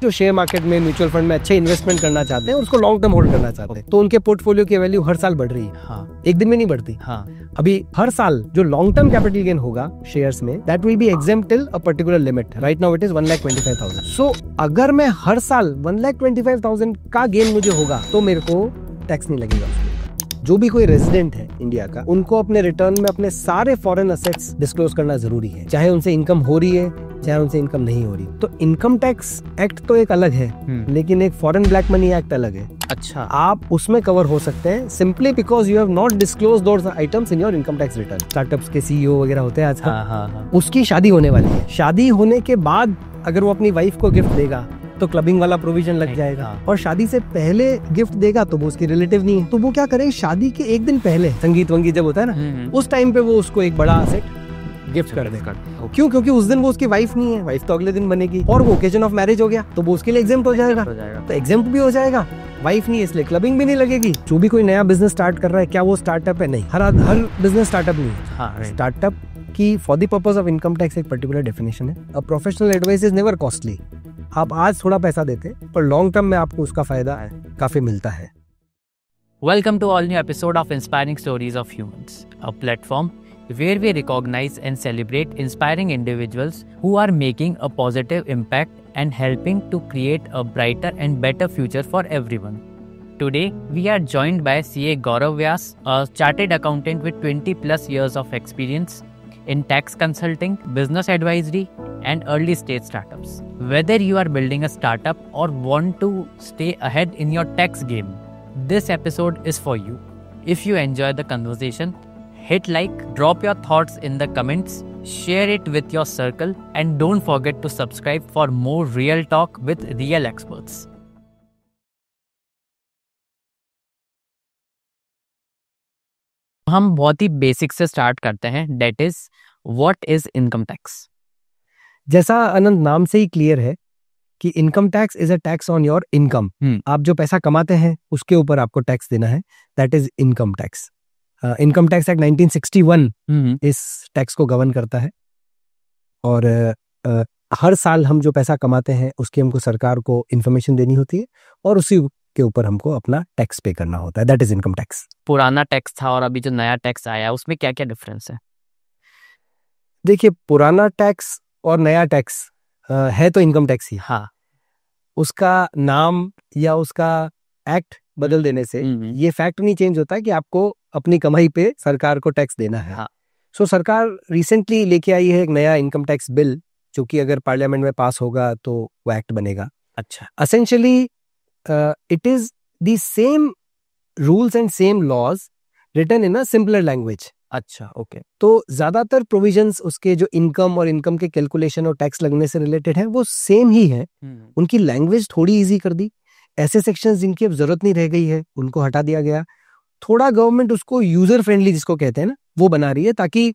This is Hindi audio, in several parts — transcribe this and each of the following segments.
जो शेयर मार्केट में, म्यूचुअल फंड में अच्छे इन्वेस्टमेंट करना चाहते हैं, उसको लॉन्ग टर्म होल्ड करना चाहते हैं, तो उनके पोर्टफोलियो की वैल्यू हर साल बढ़ रही है। हाँ, एक दिन में नहीं बढ़ती। हाँ, अभी हर साल जो लॉन्ग टर्म कैपिटल गेन होगा शेयर्स में, that will be exempt till a particular limit. Right now it is 1,25,000। सो अगर मैं हर साल 1,25,000 का गेन मुझे होगा तो मेरे को टैक्स नहीं लगेगा। जो भी कोई रेजिडेंट है इंडिया का, उनको अपने रिटर्न में अपने सारे फॉरेन असेट्स डिस्क्लोज करना जरूरी है, चाहे उनसे इनकम हो रही है चाहे उनसे इनकम नहीं हो रही। तो इनकम टैक्स एक्ट तो एक अलग है, लेकिन एक फॉरेन ब्लैक मनी एक्ट अलग है। अच्छा, आप उसमें कवर हो सकते हैं simply because you have not disclose those items in your income tax return. Startups के सीईओ वगैरह होते हैं आजकल, हाँ, उसकी शादी होने वाली है। शादी होने के बाद अगर वो अपनी वाइफ को गिफ्ट देगा तो क्लबिंग वाला प्रोविजन लग जाएगा, और शादी से पहले गिफ्ट देगा तो वो उसकी रिलेटिव नहीं है, तो वो क्या करे, शादी के एक दिन पहले संगीत वंगीत जब होता है ना, उस टाइम पे वो उसको एक बड़ा असेट गिफ्ट कर देगा। क्यों? क्योंकि उस दिन वो उसकी वाइफ नहीं है, वाइफ तो अगले दिन बनेगी, और वो ओकेजन ऑफ मैरिज हो गया तो वो उसके लिए एग्जेम्प्ट हो जाएगा। तो एग्जेम्प्ट भी हो जाएगा, वाइफ नहीं है इसलिए क्लबिंग भी नहीं लगेगी। जो भी कोई नया बिजनेस स्टार्ट कर रहा है, क्या वो स्टार्टअप है? नहीं, हर बिजनेस स्टार्टअप नहीं है। स्टार्टअप की for the purpose of income tax एक पर्टिकुलर डेफिनेशन है। A professional advice is never costly. आप आज थोड़ा पैसा देते हैं पर लॉन्ग टर्म में आपको उसका फायदा काफी मिलता है। Welcome to all new episode of Inspiring Stories of Humans, a platform where we recognize and celebrate inspiring individuals who are making a positive impact and helping to create a brighter and better future for everyone. Today, we are joined by CA Gaurav Vyas, a chartered accountant with 20 plus years of experience in tax consulting, business advisory, and early stage startups. Whether you are building a startup or want to stay ahead in your tax game, this episode is for you. If you enjoy the conversation, hit like, drop your thoughts in the comments, share it with your circle, and don't forget to subscribe for more real talk with real experts. हम बहुत ही बेसिक से स्टार्ट करते हैं, that is what is income tax. जैसा अनंत नाम से ही क्लियर है कि income tax is a tax on your income. आप जो पैसा कमाते हैं उसके ऊपर आपको टैक्स देना है, that is income tax. Income tax act 1961 इस टैक्स को गवर्न करता है, और हर साल हम जो पैसा कमाते हैं उसकी हमको सरकार को इन्फॉर्मेशन देनी होती है, और उसी के ऊपर हमको अपना टैक्स पे करना होता है, दैट इज इनकम टैक्स। पुराना टैक्स था और अभी जो नया टैक्स आया उसमें क्या क्या डिफरेंस है? देखिए, पुराना टैक्स और नया टैक्स है तो इनकम टैक्स ही। हाँ, उसका नाम या उसका एक्ट बदल देने से ये फैक्ट नहीं चेंज होता कि आपको अपनी कमाई पे सरकार को टैक्स देना है। हाँ। सो सरकार रिसेंटली लेके आई है एक नया इनकम टैक्स बिल, जो कि अगर पार्लियामेंट में पास होगा तो वो एक्ट बनेगा। अच्छा, essentially it is the same rules and same laws written in a simpler language. अच्छा, ओके। तो ज्यादातर प्रोविजंस उसके जो इनकम और इनकम के कैलकुलेशन और टैक्स लगने से रिलेटेड है वो सेम ही है। उनकी लैंग्वेज थोड़ी इजी कर दी, ऐसे सेक्शंस जिनकी अब जरूरत नहीं रह गई है उनको हटा दिया गया। थोड़ा गवर्नमेंट उसको यूजर फ्रेंडली, जिसको कहते हैं ना, वो बना रही है ताकि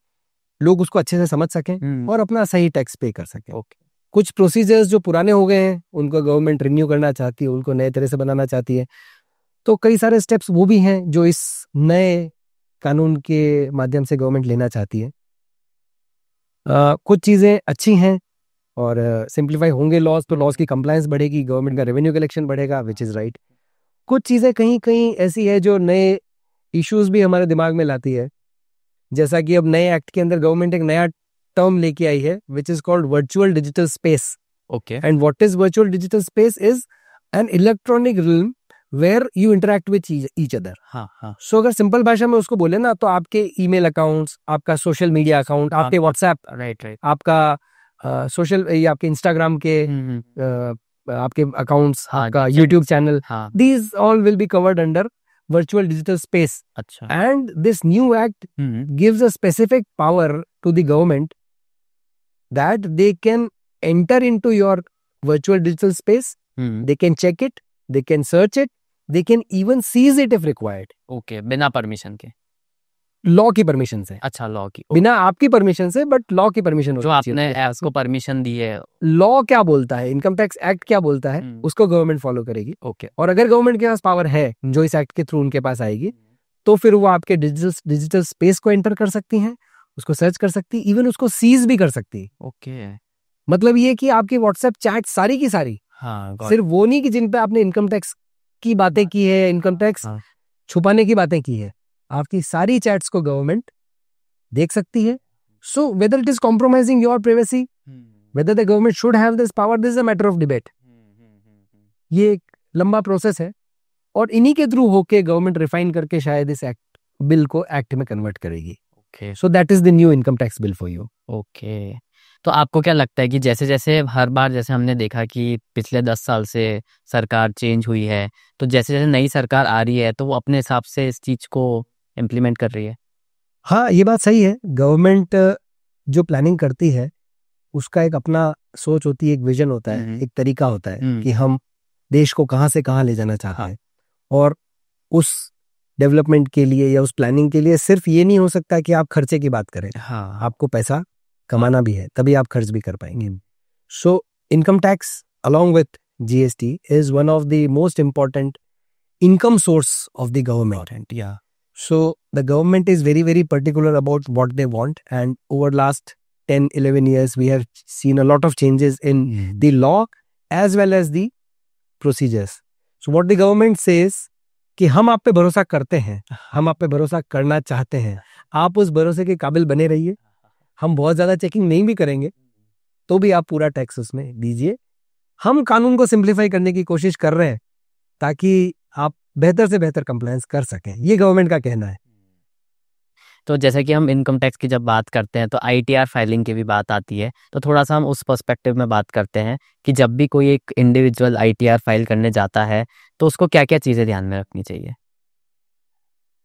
लोग उसको अच्छे से समझ सकें और अपना सही टैक्स पे कर सकें। ओके। कुछ प्रोसीजर्स जो पुराने हो गए हैं उनको गवर्नमेंट रिन्यू करना चाहती है, उनको नए तरह से बनाना चाहती है, तो कई सारे स्टेप्स वो भी हैं जो इस नए कानून के माध्यम से गवर्नमेंट लेना चाहती है। कुछ चीजें अच्छी हैं और सिंप्लीफाई होंगे लॉज तो लॉज की कंप्लायंस बढ़ेगी, गवर्नमेंट का रेवेन्यू कलेक्शन बढ़ेगा, विच इज राइट। कुछ चीजें कहीं कहीं ऐसी है जो नए इश्यूज भी हमारे दिमाग में लाती है, जैसा कि अब नए एक्ट के अंदर गवर्नमेंट एक नया टर्म लेके आई है which is called virtual digital space. Okay. And what is virtual digital space is an electronic realm where you interact with each other. हाँ। सो अगर सिंपल भाषा में उसको बोले ना, तो आपके ईमेल अकाउंट्स, आपका सोशल मीडिया अकाउंट, आपके व्हाट्सएप, राइट, आपका सोशल, आपके इंस्टाग्राम के आपके अकाउंट्स, आपका YouTube channel, these all will be covered under virtual digital space. अच्छा। And this new act gives a specific power to the government that they can enter into your virtual digital space. They can check it, they can search it, they can even seize it if required. Okay, बिना परमिशन के, लॉ की परमिशन से। अच्छा, लॉ की, बिना आपकी परमिशन से, बट लॉ की परमिशन जो आपने उसको परमिशन दी है। लॉ क्या बोलता है, इनकम टैक्स एक्ट क्या बोलता है, उसको गवर्नमेंट फॉलो करेगी। ओके। और अगर गवर्नमेंट के पास पावर है जो इस एक्ट के थ्रू उनके पास आएगी, तो फिर वो आपके डिजिटल स्पेस को एंटर कर सकती हैं, उसको सर्च कर सकती, इवन उसको सीज भी कर सकती। ओके। मतलब ये कि आपकी व्हाट्सएप चैट सारी की सारी हाँ, सिर्फ वो नहीं कि जिन पे आपने इनकम टैक्स की बातें की है, इनकम टैक्स छुपाने की बातें की है, आपकी सारी चैट्स को गवर्नमेंट देख सकती है. So whether it is compromising your privacy, whether the government should have this power, this is a matter of debate. ये एक लंबा प्रोसेस है और इन्हीं के थ्रू होके गवर्नमेंट रिफाइन करके शायद इस बिल को एक्ट में कन्वर्ट करेगी. Okay, so that is the new income tax bill for you. Okay. तो आपको क्या लगता है कि जैसे जैसे हर बार जैसे हमने देखा कि पिछले 10 साल से सरकार चेंज हुई है, तो जैसे जैसे नई सरकार आ रही है तो वो अपने हिसाब से इस चीज को इम्प्लीमेंट कर रही है? हाँ, ये बात सही है. गवर्नमेंट जो प्लानिंग करती है उसका एक अपना सोच होती है, एक विजन होता है, एक तरीका होता है कि हम देश को कहाँ से कहाँ ले जाना चाहते हैं. और उस डेवलपमेंट के लिए या उस प्लानिंग के लिए सिर्फ ये नहीं हो सकता कि आप खर्चे की बात करें. हाँ, आपको पैसा कमाना भी है, तभी आप खर्च भी कर पाएंगे. So income tax along with GST is one of the most important income source of the government. yeah. So the government is very, very particular about what they want, and over last 10-11 years we have seen a lot of changes in the law as well as the procedures. So what the government says कि हम आप पे भरोसा करते हैं, हम आप पे भरोसा करना चाहते हैं, आप उस भरोसे के काबिल बने रहिए. हम बहुत ज्यादा चेकिंग नहीं भी करेंगे तो भी आप पूरा टैक्स उसमें दीजिए. हम कानून को सिंप्लीफाई करने की कोशिश कर रहे हैं ताकि आप बेहतर से बेहतर कंप्लायंस कर सकें. ये गवर्नमेंट का कहना है. तो जैसे कि हम इनकम टैक्स की जब बात करते हैं तो ITR फाइलिंग की भी बात आती है, तो थोड़ा सा हम उस पर्सपेक्टिव में बात करते हैं कि जब भी कोई एक इंडिविजुअल ITR फाइल करने जाता है तो उसको क्या क्या चीज़ें ध्यान में रखनी चाहिए?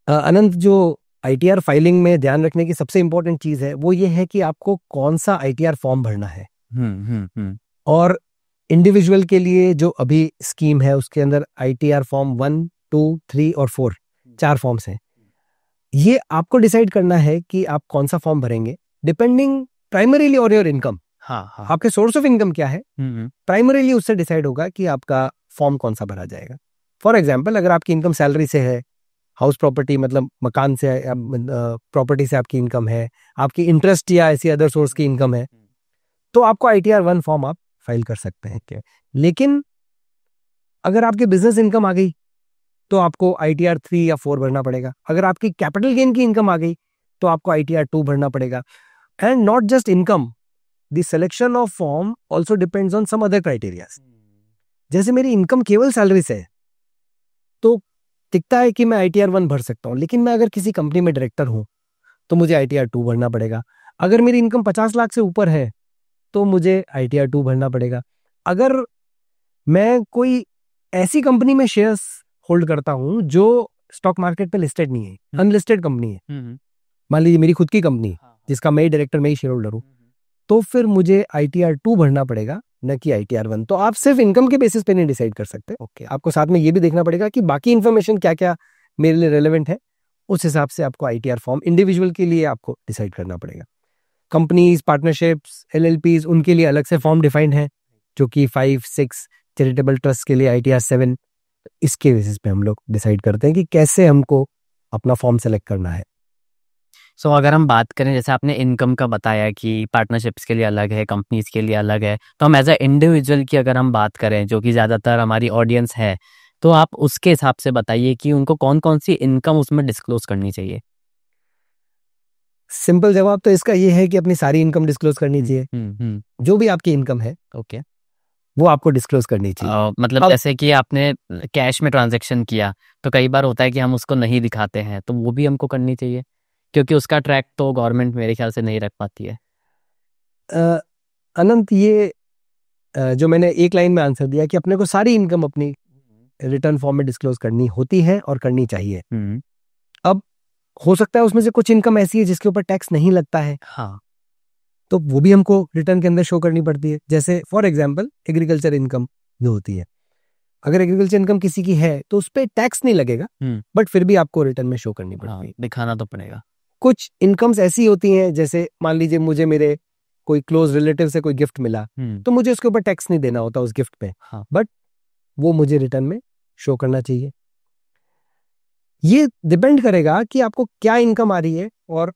अनंत, जो ITR फाइलिंग में ध्यान रखने की सबसे इंपॉर्टेंट चीज है वो ये है कि आपको कौन सा ITR फॉर्म भरना है. और इंडिविजुअल के लिए जो अभी स्कीम है उसके अंदर ITR फॉर्म 1, 2, 3 और 4 4 फॉर्म्स हैं. ये आपको डिसाइड करना है कि आप कौन सा फॉर्म भरेंगे depending primarily on your income. हाँ. आपके सोर्स ऑफ इनकम क्या है, प्राइमरीली उससे डिसाइड होगा कि आपका फॉर्म कौन सा भरा जाएगा. फॉर एग्जाम्पल, अगर आपकी इनकम सैलरी से है, हाउस प्रॉपर्टी मतलब मकान से, प्रॉपर्टी से आपकी इनकम है, आपकी इंटरेस्ट या ऐसी अदर सोर्स की इनकम है, तो आपको ITR 1 फॉर्म आप फाइल कर सकते हैं. लेकिन अगर आपकी बिजनेस इनकम आ गई तो आपको ITR 3 या 4 भरना पड़ेगा. अगर आपकी कैपिटल गेन की इनकम आ गई तो आपको ITR 2 भरना पड़ेगा. And not just income, the selection of form also depends on some other criterias. जैसे मेरी इनकम केवल सैलरी से है तो दिखता है कि मैं ITR 1 भर सकता हूँ, लेकिन मैं अगर किसी कंपनी में डायरेक्टर हूँ तो मुझे ITR 2 भरना पड़ेगा. अगर मेरी इनकम 50 लाख से ऊपर है तो मुझे ITR 2 भरना पड़ेगा. अगर मैं कोई ऐसी कंपनी में शेयर्स होल्ड करता हूँ जो स्टॉक मार्केट पे लिस्टेड नहीं है, अनलिस्टेड कंपनी है, मान लीजिए मेरी खुद की कंपनी जिसका मैं ही डायरेक्टर, मैं ही शेयर होल्डर हूँ, तो फिर मुझे ITR 2 भरना पड़ेगा, न कि ITR 1. तो आप सिर्फ इनकम के बेसिस पे नहीं डिसाइड कर सकते. ओके, आपको साथ में ये भी देखना पड़ेगा कि बाकी इन्फॉर्मेशन क्या क्या मेरे लिए रेलेवेंट है. उस हिसाब से आपको ITR फॉर्म इंडिविजुअल के लिए आपको डिसाइड करना पड़ेगा. कंपनीज, पार्टनरशिप्स, LLPs, उनके लिए अलग से फॉर्म डिफाइंड है, जो कि 5, 6 चैरिटेबल ट्रस्ट के लिए ITR 7. इसके बेसिस पे हम लोग डिसाइड करते हैं कि कैसे हमको अपना फॉर्म सेलेक्ट करना है. सो अगर हम बात करें, जैसे आपने इनकम का बताया कि पार्टनरशिप्स के लिए अलग है, कंपनीज के लिए अलग है, तो हम एज अ इंडिविजुअल की अगर हम बात करें, जो कि ज़्यादातर हमारी ऑडियंस है, तो आप उसके हिसाब से बताइए कि उनको कौन कौन सी इनकम उसमें डिस्क्लोज करनी चाहिए. सिंपल जवाब तो इसका ये है कि अपनी सारी इनकम डिस्क्लोज करनी चाहिए. जो भी आपकी इनकम है, ओके, वो आपको डिस्क्लोज करनी चाहिए. मतलब जैसे कि आपने कैश में ट्रांजैक्शन किया तो कई बार होता है कि हम उसको नहीं दिखाते हैं, तो वो भी हमको करनी चाहिए, क्योंकि उसका ट्रैक तो गवर्नमेंट मेरे ख्याल से नहीं रख पाती है. अनंत, ये जो मैंने एक लाइन में आंसर दिया कि अपने को सारी इनकम अपनी रिटर्न फॉर्म में डिस्क्लोज करनी होती है और करनी चाहिए. अब हो सकता है उसमें से कुछ इनकम ऐसी है जिसके ऊपर टैक्स नहीं लगता है, हाँ, तो वो भी हमको रिटर्न के अंदर शो करनी पड़ती है. जैसे फॉर एग्जांपल एग्रीकल्चर इनकम जो होती है, अगर एग्रीकल्चर इनकम किसी की है तो उस पर टैक्स नहीं लगेगा, बट फिर भी आपको रिटर्न में शो करनी पड़ती है, दिखाना तो पड़ेगा. कुछ इनकम्स ऐसी होती हैं, जैसे मान लीजिए मुझे मेरे कोई क्लोज रिलेटिव से कोई गिफ्ट मिला, तो मुझे उसके ऊपर टैक्स नहीं देना होता उस गिफ्ट पे, बट वो मुझे रिटर्न में शो करना चाहिए. ये डिपेंड करेगा कि आपको क्या इनकम आ रही है और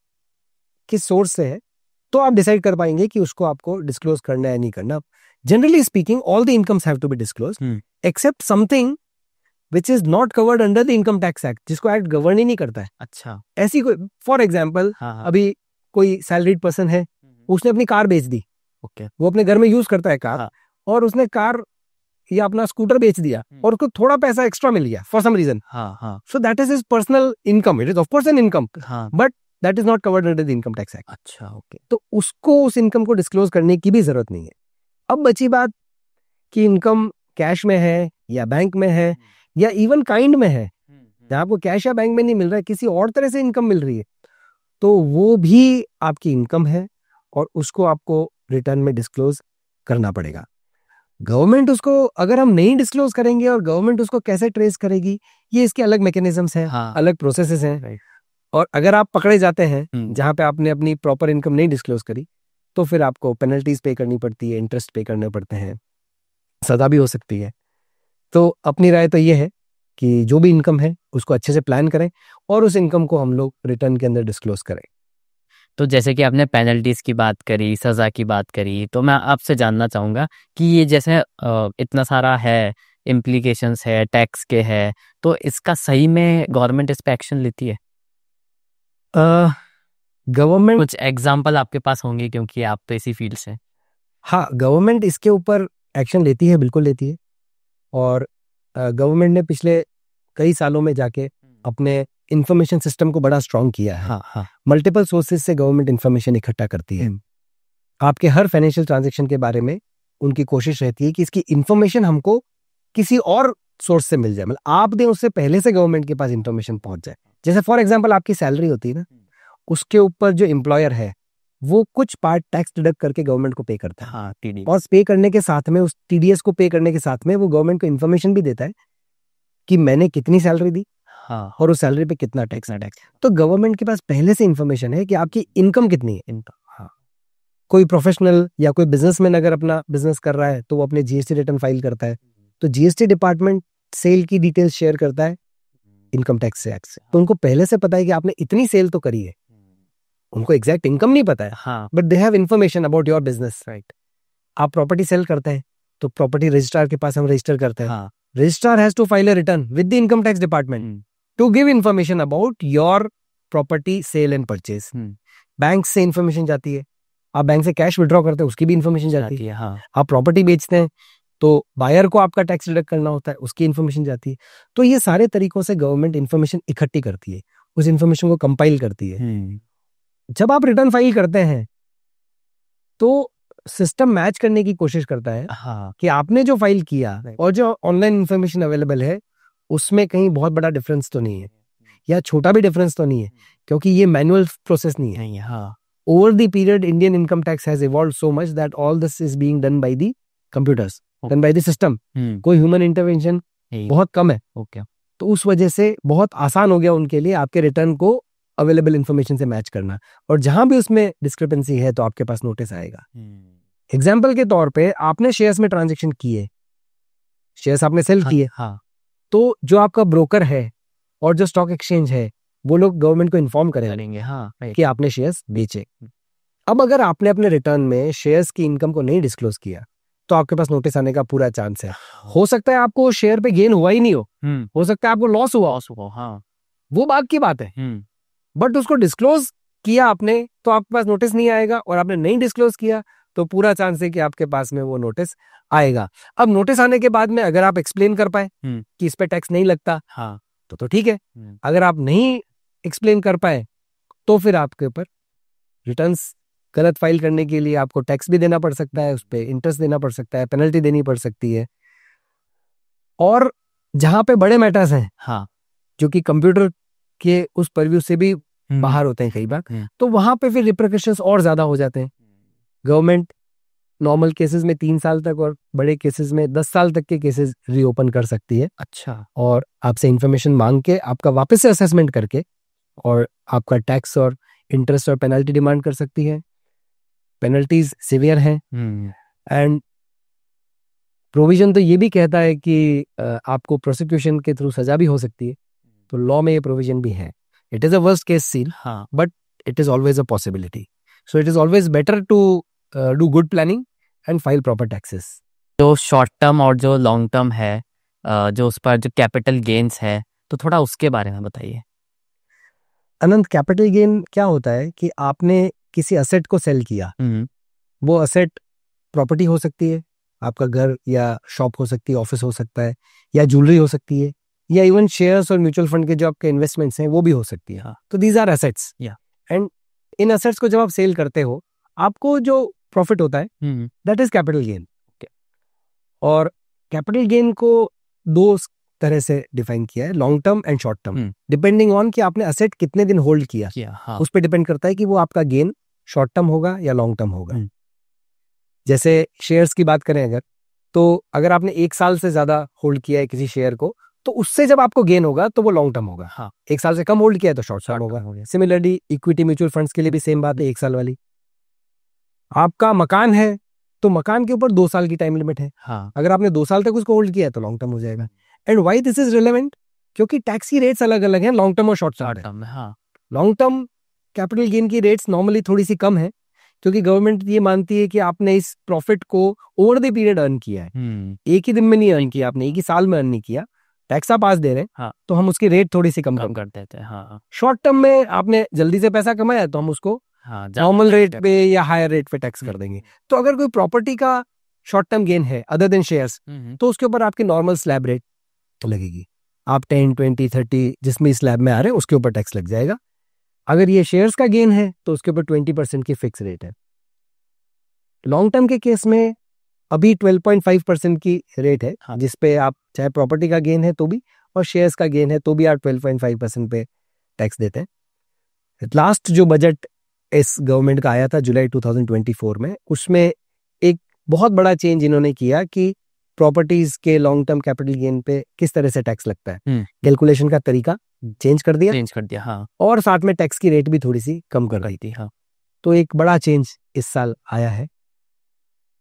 किस सोर्स से है, तो आप डिसाइड कर पाएंगे कि उसको आपको डिस्क्लोज करना है नहीं करना. Generally speaking, all the incomes have to be disclosed, except something which is not covered under the Income Tax Act, जिसको एक्ट गवर्न ही नहीं करता है. अच्छा. ऐसी कोई, फॉर एग्जाम्पल, अभी कोई सैलरीड पर्सन है, उसने अपनी कार बेच दी. ओके. वो अपने घर में यूज करता है कार, और उसने कार या अपना स्कूटर बेच दिया और उसको थोड़ा पैसा एक्स्ट्रा मिल गया for some reason. So that is his personal income. It is of course an income, but that is not covered under the income tax act. अच्छा. ओके. तो उसको उस इनकम को डिस्क्लोज करने की भी जरूरत नहीं है. अब बची बात कि इनकम कैश में है या बैंक में है या इवन काइंड में है, जहां आपको कैश या बैंक में नहीं मिल रहा है, किसी और तरह से इनकम मिल रही है, तो वो भी आपकी इनकम है और उसको आपको रिटर्न में डिस्क्लोज करना पड़ेगा. गवर्नमेंट उसको, अगर हम नहीं डिस्क्लोज करेंगे और गवर्नमेंट उसको कैसे ट्रेस करेगी, ये इसके अलग मैकेनिज्म्स हैं, अलग प्रोसेसेस हैं. और अगर आप पकड़े जाते हैं जहां पे आपने अपनी प्रॉपर इनकम नहीं डिस्क्लोज करी, तो फिर आपको पेनल्टीज पे करनी पड़ती है, इंटरेस्ट पे करने पड़ते हैं, सजा भी हो सकती है. तो अपनी राय तो ये है कि जो भी इनकम है उसको अच्छे से प्लान करें और उस इनकम को हम लोग रिटर्न के अंदर डिस्क्लोज करें. तो जैसे कि आपने पेनल्टीज की बात करी, सजा की बात करी, तो मैं आपसे जानना चाहूँगा कि ये जैसे इतना सारा है, इम्प्लीकेशंस है, टैक्स के है, तो इसका सही में गवर्नमेंट इस पे एक्शन लेती है? गवर्नमेंट, कुछ एग्जांपल आपके पास होंगे क्योंकि आप तो इसी फील्ड से. हाँ, गवर्नमेंट इसके ऊपर एक्शन लेती है, बिल्कुल लेती है. और गवर्नमेंट ने पिछले कई सालों में जाके अपने इंफॉर्मेशन सिस्टम को बड़ा स्ट्रॉन्ग किया है. मल्टीपल सोर्सेज से गवर्नमेंट इंफॉर्मेशन इकट्ठा करती है. आपके हर फाइनेंशियल ट्रांजैक्शन के बारे में उनकी कोशिश रहती है कि इसकी इंफॉर्मेशन हमको किसी और सोर्स से मिल जाए, मतलब आप दें उससे पहले से गवर्नमेंट के पास इंफॉर्मेशन पहुंच जाए. जैसे फॉर एग्जांपल आपकी सैलरी होती है ना, उसके ऊपर जो एम्प्लॉयर है वो कुछ पार्ट टैक्स डिडक्ट करके गवर्नमेंट को पे करता है. और पे करने के साथ में, उस टीडीएस को पे करने के साथ में, वो गवर्नमेंट को इन्फॉर्मेशन भी देता है कि मैंने कितनी सैलरी दी और उस सैलरी पे कितना टैक्स. तो गवर्नमेंट के पास पहले से इंफॉर्मेशन है कि आपकी इनकम कितनी है. इनकम, कोई प्रोफेशनल या कोई बिजनेसमैन अगर अपना बिजनेस कर रहा है तो वो अपने जीएसटी रिटर्न फाइल करता है, तो जीएसटी डिपार्टमेंट सेल की डिटेल्स शेयर करता है इनकम टैक्स से. तो उनको पहले से पता है कि आपने इतनी सेल तो करी है. उनको एग्जैक्ट इनकम नहीं पता है, but they have information about your business. Right. आप प्रॉपर्टी सेल करते हैं तो प्रॉपर्टी रजिस्ट्रार के पास हम रजिस्टर करते हैं. Registrar has to file a return with the income tax department to give information about your property sale and purchase. Bank से इंफॉर्मेशन जाती है, आप बैंक से कैश विड्रॉ करते हैं उसकी भी इंफॉर्मेशन जाती है. आप प्रॉपर्टी बेचते हैं तो बायर को आपका टैक्स डिडक्ट करना होता है, उसकी इंफॉर्मेशन जाती है. तो ये सारे तरीकों से गवर्नमेंट इंफॉर्मेशन इकट्ठी करती है, उस इंफॉर्मेशन को कंपाइल करती है. जब आप रिटर्न फाइल करते हैं तो सिस्टम मैच करने की कोशिश करता है कि आपने जो फाइल किया और जो ऑनलाइन इंफॉर्मेशन अवेलेबल है उसमें कहीं बहुत बड़ा डिफरेंस तो नहीं है, या छोटा भी डिफरेंस तो नहीं है, क्योंकि ये मैनुअल प्रोसेस नहीं है. Over the period Indian income tax has evolved so much that all this is being done by the computers, done by the system. कोई ह्यूमन इंटरवेंशन बहुत कम है. तो उस वजह से बहुत आसान हो गया उनके लिए आपके रिटर्न को अवेलेबल इंफॉर्मेशन से मैच करना. और जहां भी उसमें डिस्क्रिपेंसी है तो आपके पास नोटिस आएगा. एग्जाम्पल के तौर पे आपने शेयर्स में ट्रांजेक्शन किए, शेयर्स आपने सेल किए, तो जो आपका ब्रोकर है और जो स्टॉक एक्सचेंज है वो लोग गवर्नमेंट को इन्फॉर्म करेंगे कि आपने शेयर्स बेचे. अब अगर आपने अपने रिटर्न में शेयर्स की इनकम को नहीं डिस्क्लोज किया तो आपके पास नोटिस आने का पूरा चांस है. हो सकता है आपको शेयर पे गेन हुआ ही नहीं हो सकता है आपको लॉस हुआ. वो बात की बात है. बट उसको डिस्क्लोज किया आपने तो आपके पास नोटिस नहीं आएगा, और आपने नहीं डिस्क्लोज किया तो पूरा चांस है कि आपके पास में वो नोटिस आएगा. अब नोटिस आने के बाद में अगर आप एक्सप्लेन कर पाए कि इस पे टैक्स नहीं लगता तो ठीक है. अगर आप नहीं एक्सप्लेन कर पाए तो फिर आपके ऊपर रिटर्न्स गलत फाइल करने के लिए आपको टैक्स भी देना पड़ सकता है, उस पर इंटरेस्ट देना पड़ सकता है, पेनल्टी देनी पड़ सकती है. और जहां पे बड़े मैटर्स हैं जो कि कंप्यूटर के उस परव्यू से भी बाहर होते हैं कई बार, तो वहां पे फिर रिप्रिकॉशंस और ज्यादा हो जाते हैं. गवर्नमेंट नॉर्मल केसेस में 3 साल तक और बड़े केसेस में 10 साल तक के केसेस रीओपन कर सकती है. अच्छा. और आपसे इंफॉर्मेशन मांग के आपका वापस से असेसमेंट करके और आपका टैक्स और इंटरेस्ट और पेनल्टी डिमांड कर सकती है. पेनल्टीज सिवियर हैं. एंड प्रोविजन तो ये भी कहता है कि आपको प्रोसिक्यूशन के थ्रू सजा भी हो सकती है. तो लॉ में ये प्रोविजन भी है. It is a worst case scene, but it is always a possibility. So it is always better to do good planning and file proper taxes. जो शॉर्ट टर्म और जो लॉन्ग टर्म है, जो उस पर जो कैपिटल गेन्स है, तो थोड़ा उसके बारे में बताइए। अनंत, कैपिटल गेन क्या होता है कि आपने किसी असेट को सेल किया, वो असेट प्रॉपर्टी हो सकती है, आपका घर या शॉप हो सकती है, ऑफिस हो सकता है, या ज्वेलरी हो सकती है, या इवन शेयर्स और म्यूचुअल फंड के जो आपके इन्वेस्टमेंट्स हैं वो भी हो सकती है। तो दीज आर एसेट्स, एंड इन एसेट्स को जब आप सेल करते हो, आपको जो प्रॉफिट होता है दैट इज कैपिटल गेन। और कैपिटल गेन को दो तरह से डिफाइन किया है, long term and short term, depending on कि आपने असेट कितने दिन होल्ड किया। उस पर डिपेंड करता है कि वो आपका गेन शॉर्ट टर्म होगा या लॉन्ग टर्म होगा। जैसे शेयर्स की बात करें अगर, तो अगर आपने 1 साल से ज्यादा होल्ड किया है किसी शेयर को, तो उससे जब आपको गेन होगा तो वो लॉन्ग टर्म होगा। 1 साल से कम होल्ड किया है तो शॉर्ट टर्म होगा। सिमिलरली इक्विटी म्यूचुअल फंड्स के लिए भी सेम बात है, 1 साल वाली। आपका मकान है तो मकान के ऊपर 2 साल की टाइम लिमिट है। अगर आपने 2 साल तक उसको होल्ड किया है तो लॉन्ग टर्म हो जाएगा। And why this is relevant? क्योंकि टैक्स की रेट्स अलग अलग हैं, लॉन्ग टर्म और short term. Long term capital gain की रेट्स नॉर्मली थोड़ी सी कम है, क्योंकि गवर्नमेंट ये मानती है कि आपने इस प्रॉफिट को ओवर द पीरियड अर्न किया है, एक ही दिन में नहीं अर्न किया आपने, एक ही साल में अर्न नहीं किया, टैक्स आप आज दे रहे हैं, तो हम उसकी रेट थोड़ी सी कम कर देते हैं। शॉर्ट टर्म में आपने जल्दी से पैसा कमाया तो हम उसको नॉर्मल रेट पे या हायर रेट पे टैक्स कर देंगे। तो अगर कोई प्रॉपर्टी का शॉर्ट टर्म गेन है अदर देन शेयर्स, तो उसके ऊपर आपकी नॉर्मल स्लैब रेट लगेगी। आप 10, 20, 30 जिसमें स्लैब में आ रहे हैं उसके ऊपर टैक्स लग जाएगा। अगर ये शेयर्स का गेन है तो उसके ऊपर 20% की फिक्स रेट है। लॉन्ग टर्म के केस में अभी 12.5% की रेट है, जिसपे आप चाहे प्रॉपर्टी का गेन है तो भी और शेयर्स का गेन है तो भी आप 12.5% पे टैक्स देते हैं। लास्ट जो बजट इस गवर्नमेंट का आया था जुलाई 2024 में, उसमें एक बहुत बड़ा चेंज इन्होंने किया कि प्रॉपर्टीज के लॉन्ग टर्म कैपिटल गेन पे किस तरह से टैक्स लगता है, कैलकुलेशन का तरीका चेंज कर दिया। और साथ में टैक्स की रेट भी थोड़ी सी कम कर रही थी। तो एक बड़ा चेंज इस साल आया है।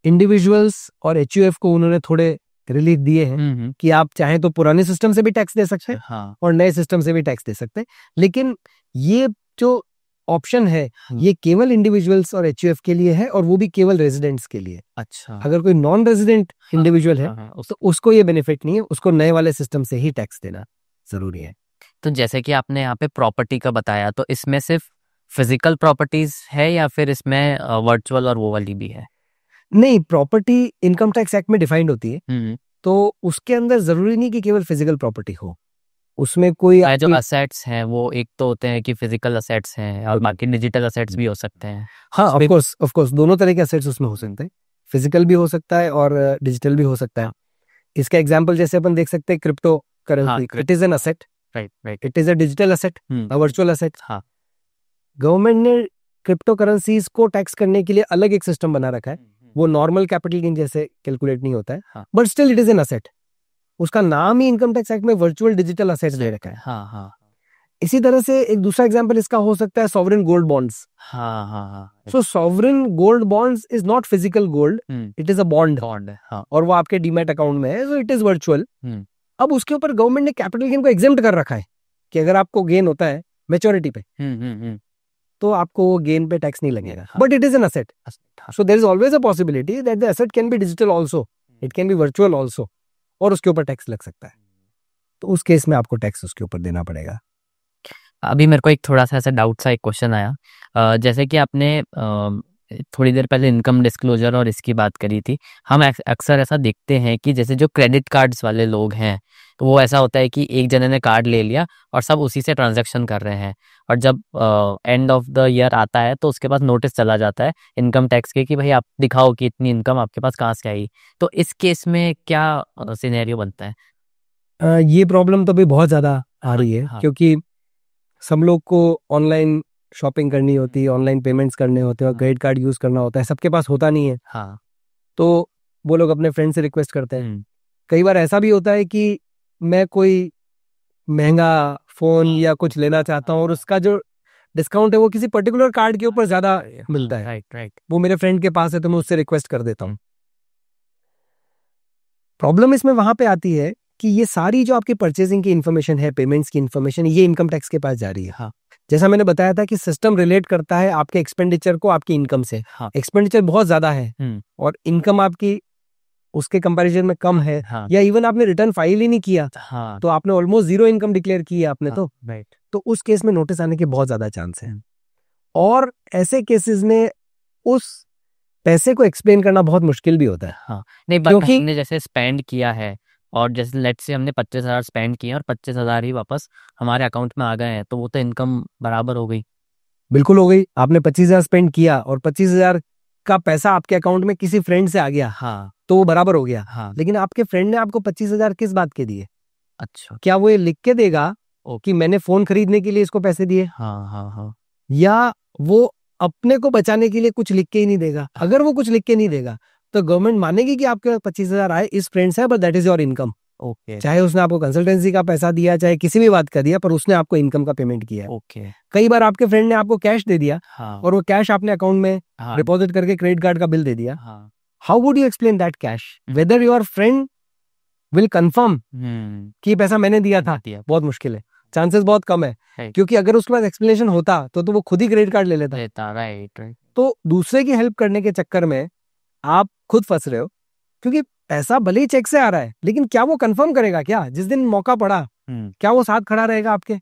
इंडिविजुअल्स और एचयूएफ को उन्होंने थोड़े रिलीफ दिए हैं कि आप चाहें तो पुराने सिस्टम से भी टैक्स दे सकते हैं और नए सिस्टम से भी टैक्स दे सकते हैं, लेकिन ये जो ऑप्शन है ये केवल इंडिविजुअल्स और एचयूएफ के लिए है, और वो भी केवल रेजिडेंट्स के लिए। अच्छा, अगर कोई नॉन रेजिडेंट इंडिविजुअल है तो उसको ये बेनिफिट नहीं है, उसको नए वाले सिस्टम से ही टैक्स देना जरूरी है। तो जैसे कि आपने यहाँ पे प्रॉपर्टी का बताया, तो इसमें सिर्फ फिजिकल प्रॉपर्टीज है या फिर इसमें वर्चुअल और वो वाली भी है? नहीं, प्रॉपर्टी इनकम टैक्स एक्ट में डिफाइंड होती है, तो उसके अंदर जरूरी नहीं कि केवल फिजिकल प्रॉपर्टी हो, उसमें कोई जो असेट्स हैं वो एक तो होते हैं कि फिजिकल असेट्स हैं और बाकी डिजिटल असेट्स भी हो सकते हैं। हाँ, ऑफ कोर्स दोनों तरह के असेट्स उसमें हो सकते हैं, फिजिकल भी हो सकता है और डिजिटल भी हो सकता है। इसका एग्जांपल जैसे अपन देख सकते हैं crypto currency, it is an asset, right, it is a digital asset, a virtual asset. Government ने क्रिप्टो करेंसीज को टैक्स करने के लिए अलग एक सिस्टम बना रखा है, वो नॉर्मल कैपिटल गेन जैसे कैलकुलेट नहीं होता है, but still it is an asset. उसका नाम ही इनकम टैक्स एक्ट में वर्चुअल डिजिटल असेट्स दे रखा है। इसी तरह से एक दूसरा एग्जांपल इसका हो सकता है sovereign gold bonds. So sovereign gold bonds is not physical gold, it is a bond, और वो आपके डीमैट अकाउंट में है, सो इट इज वर्चुअल। अब उसके ऊपर गवर्नमेंट ने कैपिटल गेन को एग्जेम्प्ट कर रखा है कि अगर आपको गेन होता है मैच्योरिटी पे तो आपको वो गेन पे टैक्स नहीं लगेगा, but it is an asset. So there is always a possibility that the asset can be digital also, it can be virtual also, और उसके ऊपर टैक्स लग सकता है। तो उस केस में आपको टैक्स उसके ऊपर देना पड़ेगा। अभी मेरे को एक थोड़ा सा ऐसा डाउट सा एक क्वेश्चन आया, जैसे कि आपने थोड़ी देर पहले इनकम डिस्क्लोजर और इसकी बात करी थी। हम अक्सर ऐसा देखते हैं कि जैसे जो क्रेडिट कार्ड्स वाले लोग हैं, तो वो ऐसा होता है कि एक जने ने कार्ड ले लिया और सब उसी से ट्रांजैक्शन कर रहे हैं, और जब एंड ऑफ द ईयर आता है तो उसके पास नोटिस चला जाता है इनकम टैक्स के कि भाई आप दिखाओ कि इतनी इनकम आपके पास कहाँ से आई। तो इस केस में क्या सिनेरियो बनता है? ये प्रॉब्लम तो अभी बहुत ज़्यादा आ रही है, क्योंकि सब लोग को ऑनलाइन शॉपिंग करनी होती है, ऑनलाइन पेमेंट्स करने होते हैं और क्रेडिट कार्ड यूज़ करना होता है, सबके पास होता नहीं है। तो वो लोग अपने फ्रेंड से रिक्वेस्ट करते हैं। कई बार ऐसा भी होता है कि मैं कोई महंगा फ़ोन या कुछ लेना चाहता हूँ और उसका जो डिस्काउंट है वो किसी पर्टिकुलर कार्ड के ऊपर ज़्यादा मिलता है, राइट, वो मेरे फ्रेंड के पास है तो मैं उससे रिक्वेस्ट कर देता हूँ। प्रॉब्लम इसमें वहाँ पे आती है कि ये सारी जो आपकी परचेजिंग की इन्फॉर्मेशन है, पेमेंट्स की इन्फॉर्मेशन, ये इनकम टैक्स के पास जा रही है। जैसा मैंने बताया था कि सिस्टम रिलेट करता है आपके एक्सपेंडिचर को आपकी इनकम से। हाँ। एक्सपेंडिचर बहुत ज्यादा है और इनकम आपकी उसके कंपैरिजन में कम है, या इवन आपने रिटर्न फाइल ही नहीं किया, तो आपने ऑलमोस्ट जीरो इनकम डिक्लेयर की है आपने, तो उस केस में नोटिस आने के बहुत ज्यादा चांस है। और ऐसे केसेस में उस पैसे को एक्सप्लेन करना बहुत मुश्किल भी होता है। हाँ, नहीं, क्योंकि हमने जैसे स्पेंड किया है और जैसे लेट्स से हमने 25,000 स्पेंड किए और 25,000 ही वापस हमारे अकाउंट में आ गए हैं, तो वो तो इनकम बराबर हो गई। बिल्कुल हो गई। आपने 25,000 स्पेंड किया और 25,000 का पैसा आपके अकाउंट में किसी फ्रेंड से आ गया, तो वो बराबर हो गया। लेकिन आपके फ्रेंड ने आपको 25,000 किस बात के दिए? अच्छा, क्या वो ये लिख के देगा कि मैंने फोन खरीदने के लिए इसको पैसे दिए? या वो अपने को बचाने के लिए कुछ लिख के ही नहीं देगा? अगर वो कुछ लिख के नहीं देगा तो गवर्नमेंट मानेगी कि आपके 25,000 आए इस फ्रेंड से, but that is your income. चाहे उसने आपको कंसल्टेंसी का पैसा दिया, चाहे किसी भी बात का दिया, पर उसने आपको इनकम का पेमेंट किया है। कई बार आपके फ्रेंड ने आपको कैश दे दिया और वो कैश आपने अकाउंट में डिपॉजिट करके क्रेडिट कार्ड का बिल दे दिया। How would you explain that cash? Whether your friend will confirm कि पैसा मैंने दिया था, बहुत मुश्किल है, चांसेस बहुत कम है, क्योंकि अगर उसके पास एक्सप्लेनेशन होता तो वो खुद ही क्रेडिट कार्ड ले लेता। राइट। तो दूसरे की हेल्प करने के चक्कर में आप खुद फंस रहे हो, क्योंकि पैसा भले ही चेक से आ रहा है, लेकिन क्या वो कंफर्म करेगा? क्या जिस दिन मौका पड़ा क्या वो साथ खड़ा रहेगा आपके?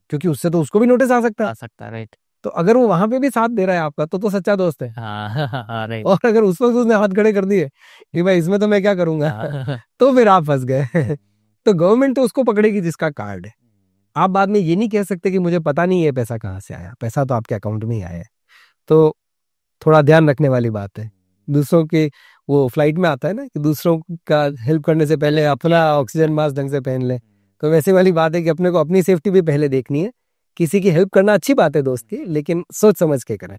क्योंकि उससे तो उसको भी नोटिस आ सकता है। राइट। तो अगर वो वहां पे भी साथ दे रहा है आपका, तो सच्चा दोस्त है। राइट। और अगर उस वक्त उसने हाथ खड़े कर दिए कि भाई इसमें तो मैं क्या करूंगा, तो फिर आप फंस गए। तो गवर्नमेंट तो उसको पकड़ेगी जिसका कार्ड है। आप बाद में ये नहीं कह सकते कि मुझे पता नहीं है पैसा कहाँ से आया, पैसा तो आपके अकाउंट में ही आया है। तो थोड़ा ध्यान रखने वाली बात है। दूसरों के वो फ्लाइट में आता है ना कि दूसरों का हेल्प करने से पहले अपना ऑक्सीजन मास्क ढंग से पहन ले, तो वैसे वाली बात है कि अपने को अपनी सेफ्टी भी पहले देखनी है। किसी की हेल्प करना अच्छी बात है दोस्त की, लेकिन सोच समझ के करें।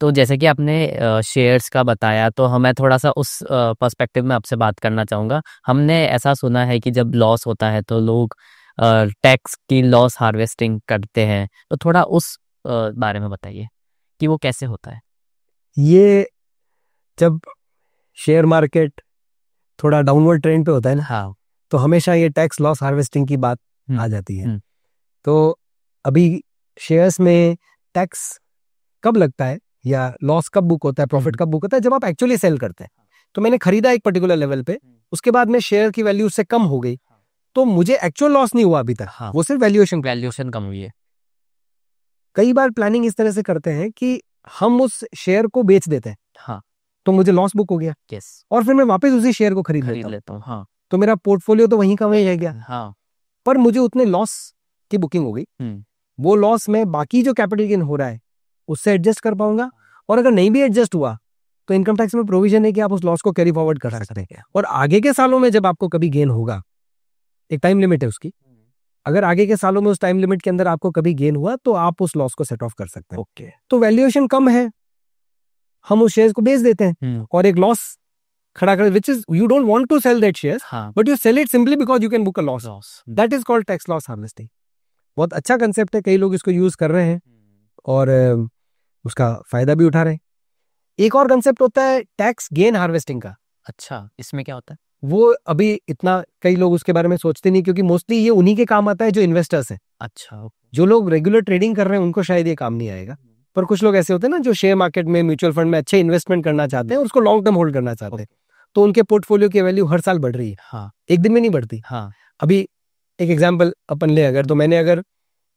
तो जैसे कि आपने शेयर्स का बताया, तो हमें थोड़ा सा उस पर्सपेक्टिव में आपसे बात करना चाहूँगा। हमने ऐसा सुना है कि जब लॉस होता है तो लोग टैक्स की लॉस हार्वेस्टिंग करते हैं, तो थोड़ा उस बारे में बताइए कि वो कैसे होता है। ये जब शेयर मार्केट थोड़ा डाउनवर्ड ट्रेंड पे होता है ना, तो हमेशा ये टैक्स लॉस हार्वेस्टिंग की बात आ जाती है। तो अभी शेयर्स में टैक्स कब लगता है या लॉस कब बुक होता है, प्रॉफिट कब बुक होता है? जब आप एक्चुअली सेल करते हैं। तो मैंने खरीदा एक पर्टिकुलर लेवल पे, उसके बाद में शेयर की वैल्यू उससे कम हो गई, तो मुझे एक्चुअल लॉस नहीं हुआ अभी तक, वो सिर्फ वैल्यूएशन कम हुई है। कई बार प्लानिंग इस तरह से करते हैं कि हम उस शेयर को बेच देते हैं, तो मुझे लॉस बुक हो गया, और फिर मैं वापस उसी शेयर को खरीद लेता हूँ, तो मेरा पोर्टफोलियो तो वहीं का वहीं रह गया। पर मुझे उतने लॉस की बुकिंग हो गई, वो लॉस में बाकी जो कैपिटल गेन हो रहा है उससे एडजस्ट कर पाऊंगा। और अगर नहीं भी एडजस्ट हुआ तो इनकम टैक्स में प्रोविजन है कि आप उस लॉस को कैरी फॉरवर्ड कर सकते हैं। और आगे के सालों में जब आपको कभी गेन होगा, एक टाइम लिमिट है उसकी, अगर आगे के सालों में उस टाइम लिमिट के अंदर आपको कभी गेन हुआ तो आप उस लॉस को सेट ऑफ कर सकते हैं। तो वैल्यूएशन कम है, हम उस शेयर को बेच देते हैं और एक लॉस खड़ा कर, which is you don't want to sell that shares, but you sell it simply because you can book a loss. That is called tax loss harvesting. बहुत अच्छा कंसेप्ट है, कई लोग इसको यूज कर रहे हैं और उसका फायदा भी उठा रहे हैं। एक और कंसेप्ट होता है टैक्स गेन हार्वेस्टिंग का। अच्छा, इसमें क्या होता है? वो अभी इतना कई लोग उसके बारे में सोचते नहीं, क्योंकि मोस्टली ये उन्हीं के काम आता है जो इन्वेस्टर्स हैं। अच्छा, जो लोग रेगुलर ट्रेडिंग कर रहे हैं उनको शायद ये काम नहीं आएगा, पर कुछ लोग ऐसे होते हैं ना जो शेयर मार्केट में, म्यूचुअल फंड में अच्छे इन्वेस्टमेंट करना चाहते हैं, उसको लॉन्ग टर्म होल्ड करना चाहते हैं, तो उनके पोर्टफोलियो की वैल्यू हर साल बढ़ रही है। एक दिन में नहीं बढ़ती। अभी एक एग्जांपल अपन ले, अगर तो मैंने अगर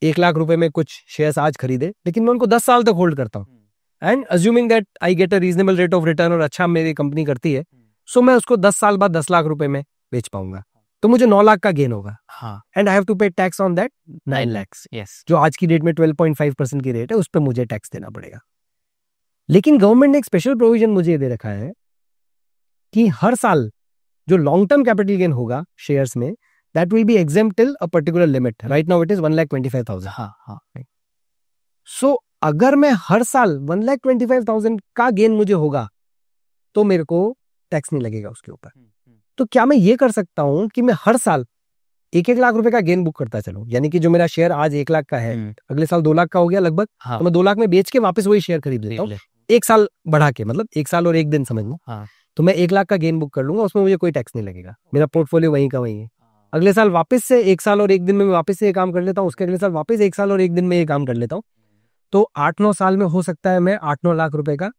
1 लाख रुपए में कुछ शेयर्स आज खरीदे, लेकिन मैं उनको 10 साल तक होल्ड करता हूँ, and assuming that I get a reasonable rate of return और अच्छा मेरी कंपनी करती है, सो मैं उसको 10 साल बाद 10 लाख रुपए में बेच पाऊंगा, तो मुझे 9 लाख का गेन होगा। एंड आई हैव टू पे टैक्स ऑन दैट 9 lakhs, जो आज की डेट में 12.5% की रेट है, उस पर मुझे टैक्स देना पड़ेगा। लेकिन गवर्नमेंट ने एक स्पेशल प्रोविजन मुझे दे रखा है कि हर साल जो लॉन्ग टर्म कैपिटल गेन होगा शेयर्स में, that will be exempt till a particular limit. Right now it is 1,25,000। सो अगर मैं हर साल 1,25,000 का गेन मुझे होगा तो मेरे को टैक्स नहीं लगेगा उसके ऊपर। तो क्या मैं ये कर सकता हूं कि मैं हर साल 1-1 लाख रुपए का गेन बुक करता चलूं, यानी कि जो मेरा शेयर आज 1 लाख का है, अगले साल 2 लाख का हो गया लगभग, तो मैं 2 लाख में बेच के वापस वही शेयर खरीद लेता हूँ, 1 साल बढ़ा के, मतलब 1 साल और 1 दिन समझ लो। तो मैं 1 लाख का गेन बुक कर लूंगा, उसमें मुझे कोई टैक्स नहीं लगेगा, मेरा पोर्टफोलियो वहीं का वहीं है। अगले साल वापस से 1 साल और 1 दिन में मैं वापस से ये काम कर लेता हूँ, उसके अगले साल वापस 1 साल और 1 दिन में ये काम कर लेता हूँ, तो 8-9 साल में हो सकता है मैं 8-9 लाख रुपए का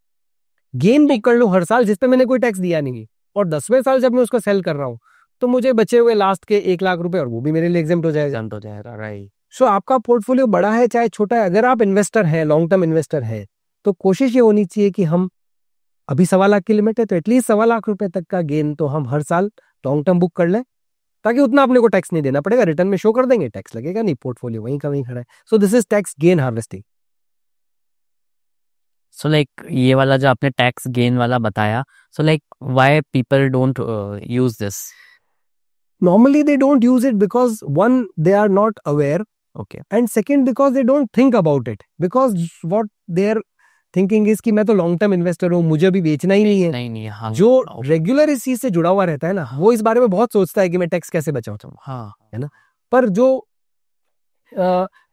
गेन बुक कर लूँ हर साल, जिसपे मैंने कोई टैक्स दिया नहीं। और 10वें साल जब मैं उसको सेल कर रहा हूँ तो मुझे बचे हुए लास्ट के 1 लाख रुपए और वो भी मेरे लिए एग्जेम्प्ट हो जाएगा। राइट। सो आपका पोर्टफोलियो बड़ा है चाहे छोटा है, अगर आप इन्वेस्टर हैं, लॉन्ग टर्म इन्वेस्टर है, तो कोशिश ये होनी चाहिए कि हम अभी 1.25 लाख की लिमिट है तो एटलीस्ट 1.25 लाख रुपए तक का गेन तो हम हर साल लॉन्ग टर्म बुक कर लें, ताकि उतना अपने को टैक्स नहीं देना पड़ेगा। रिटर्न में शो कर देंगे, टैक्स लगेगा नहीं, पोर्टफोलियो वहीं का वहीं खड़ा है। सो this is tax gain harvesting. So like ये वाला जो आपने टैक्स गेन वाला बताया, so like why people don't use this? Normally they don't use it because one, they are not aware, okay. and second because they don't think about it, because what their thinking is कि मैं तो लॉन्ग टर्म इन्वेस्टर हूँ, मुझे अभी बेचना ही नहीं है। नहीं, हाँ। जो रेगुलर इस चीज से जुड़ा हुआ रहता है ना, वो इस बारे में बहुत सोचता है कि मैं टैक्स कैसे बचाऊं। हाँ, है ना। पर जो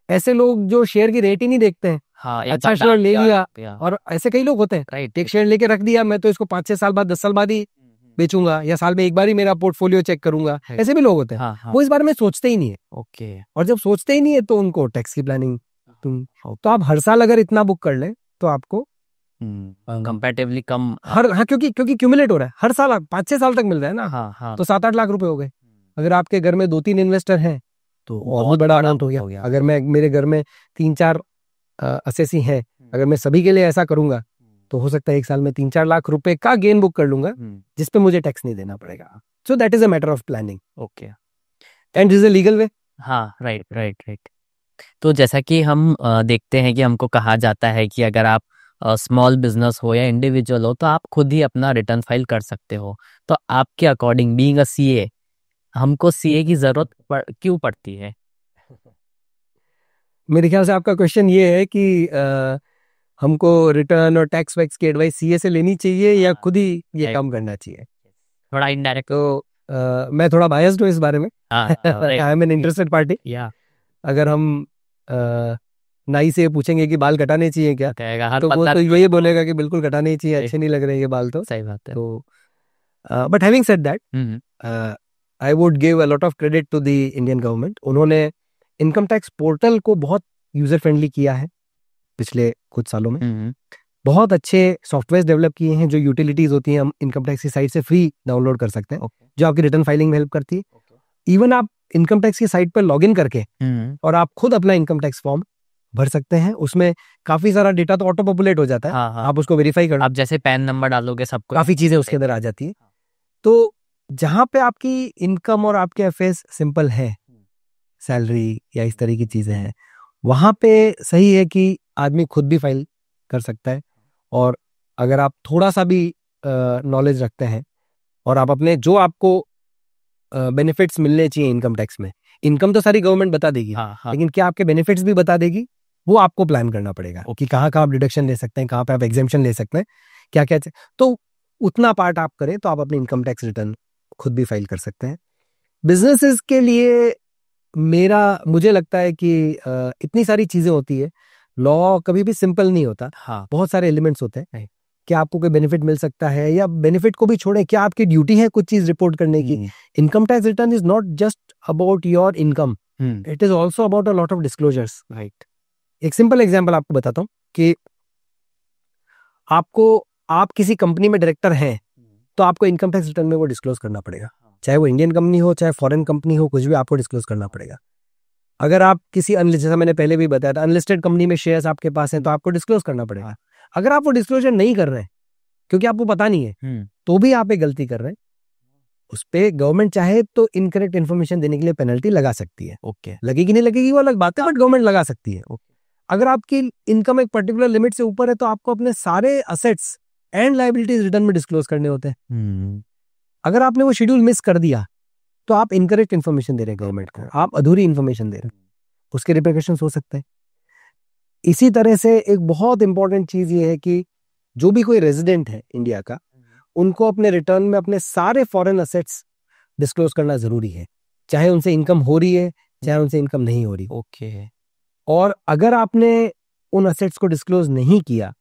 ऐसे लोग जो शेयर की रेट ही नहीं देखते हैं, हाँ, अच्छा शेयर ले लिया, या और ऐसे कई लोग होते हैं, राइट। एक शेयर लेके रख दिया, मैं तो इसको 5-6 साल बाद 10 साल बाद ही बेचूंगा, या साल में एक बार ही मेरा पोर्टफोलियो चेक करूंगा, ऐसे भी लोग होते हैं। हाँ, वो इस बारे में सोचते ही नहीं है। ओके। और जब सोचते ही नहीं है तो उनको टैक्स की प्लानिंग तो आप हर साल अगर इतना बुक कर लें तो आपको कंपैरेटिवली कम हाँ, क्योंकि क्यूमुलेट हो रहा है, हर साल 5-6 साल तक मिल रहा है ना। हाँ, तो 7-8 लाख रुपए हो गए। अगर आपके घर में 2-3 इन्वेस्टर हैं तो और भी बड़ा अमाउंट हो गया। अगर मैं मेरे घर में 3-4 असेसी हैं, अगर मैं सभी के लिए ऐसा करूंगा तो हो सकता है 1 साल में 3-4 लाख रुपए का गेन बुक कर लूंगा, जिसपे मुझे टैक्स नहीं देना पड़ेगा। सो that is a matter of planning, okay, and is a legal वे। हाँ, राइट। तो जैसा कि हम देखते हैं कि हमको कहा जाता है कि अगर आप स्मॉल बिजनेस हो या इंडिविजुअल हो तो आप खुद ही अपना रिटर्न फाइल कर सकते हो। तो आपके अकॉर्डिंग बीइंग अ सीए, हमको सीए की जरूरत क्यों पड़ती है? मेरे ख्याल से आपका क्वेश्चन ये है कि हमको रिटर्न और टैक्स वैक्स की एडवाइस सीए से लेनी चाहिए या खुद ही ये काम करना चाहिए। थोड़ा इनडायरेक्ट। तो मैं थोड़ा बायस्ड हूँ इस बारे में। I am an interested party. अगर हम नाई से पूछेंगे कि बाल कटाने चाहिए क्या, तो वो तो यही बोलेगा कि बिल्कुल कटाने ही चाहिए, अच्छे नहीं लग रहे ये बाल। तो सही बात है। तो but having said that, I would give a lot of credit to the Indian government. उन्होंने इनकम टैक्स पोर्टल को बहुत यूजर फ्रेंडली किया है पिछले कुछ सालों में। बहुत अच्छे सॉफ्टवेयर डेवलप किए हैं, जो यूटिलिटीज होती हैं हम इनकम टैक्स की साइट से फ्री डाउनलोड कर सकते हैं, जो आपकी रिटर्न फाइलिंग में हेल्प करती है। इवन आप इनकम टैक्स की साइट पर लॉग इन करके और आप खुद अपना इनकम टैक्स फॉर्म भर सकते हैं। उसमें काफी सारा डेटा तो ऑटो पॉपुलेट हो जाता है। आप उसको वेरीफाई कर, आप जैसे पैन नंबर डालोगे सब काफी चीजें उसके अंदर आ जाती है। तो जहां पे आपकी इनकम और आपके अफेयर्स सिंपल है, सैलरी या इस तरह की चीजें हैं, वहां पे सही है कि आदमी खुद भी फाइल कर सकता है। और अगर आप थोड़ा सा भी नॉलेज रखते हैं और आप अपने जो आपको बेनिफिट्स मिलने चाहिए इनकम टैक्स में, इनकम तो सारी गवर्नमेंट बता देगी, लेकिन क्या आपके बेनिफिट्स भी बता देगी, वो आपको प्लान करना पड़ेगा कि कहाँ कहाँ आप डिडक्शन ले सकते हैं, कहाँ पे आप एग्जेम्पशन ले सकते हैं, क्या क्या। तो उतना पार्ट आप करें तो आप अपनी इनकम टैक्स रिटर्न खुद भी फाइल कर सकते हैं। बिजनेसेस के लिए मुझे लगता है कि इतनी सारी चीजें होती है, लॉ कभी भी सिंपल नहीं होता। बहुत सारे एलिमेंट्स होते हैं। क्या आपको कोई बेनिफिट मिल सकता है, या बेनिफिट को भी छोड़ें, क्या आपकी ड्यूटी है कुछ चीज रिपोर्ट करने की। Income tax return is not just about your income, it is also about a lot of disclosures. Right. एक सिंपल एग्जाम्पल आपको बताता हूँ कि आप किसी कंपनी में डायरेक्टर हैं तो आपको इनकम टैक्स रिटर्न में वो डिस्क्लोज करना पड़ेगा, चाहे वो इंडियन कंपनी हो चाहे फॉरेन कंपनी हो, कुछ भी आपको डिस्क्लोज करना पड़ेगा। अगर आप किसी जैसा मैंने पहले भी बताया था, अनलिस्टेड कंपनी में शेयर्स आपके पास हैं तो आपको डिस्क्लोज करना पड़ेगा। अगर आप वो डिस्क्लोजर नहीं कर रहे हैं क्योंकि आपको पता नहीं है, तो भी आप एक गलती कर रहे हैं। उस पे गवर्नमेंट चाहे तो इनकरेक्ट इन्फॉर्मेशन देने के लिए पेनल्टी लगा सकती है। लगेगी नहीं लगेगी वो अलग बात है, बट गवर्नमेंट लगा सकती है। अगर आपकी इनकम एक पर्टिकुलर लिमिट से ऊपर है तो आपको अपने सारे असेट्स एंड लायबिलिटीज रिटर्न में डिस्क्लोज करने होते हैं। अगर आपने वो शेड्यूल मिस कर दिया तो आप इनकरेक्ट इन्फॉर्मेशन दे रहे हैं गवर्नमेंट को, आप अधूरी इन्फॉर्मेशन दे रहे हैं, उसके रिपरकशंस हो सकते हैं। इसी तरह से एक बहुत इंपॉर्टेंट चीज ये है कि जो भी कोई रेजिडेंट है इंडिया का, उनको अपने रिटर्न में अपने सारे फॉरेन असेट्स डिस्क्लोज करना जरूरी है, चाहे उनसे इनकम हो रही है चाहे उनसे इनकम नहीं हो रही। और अगर आपने उन असेट्स को डिस्क्लोज नहीं किया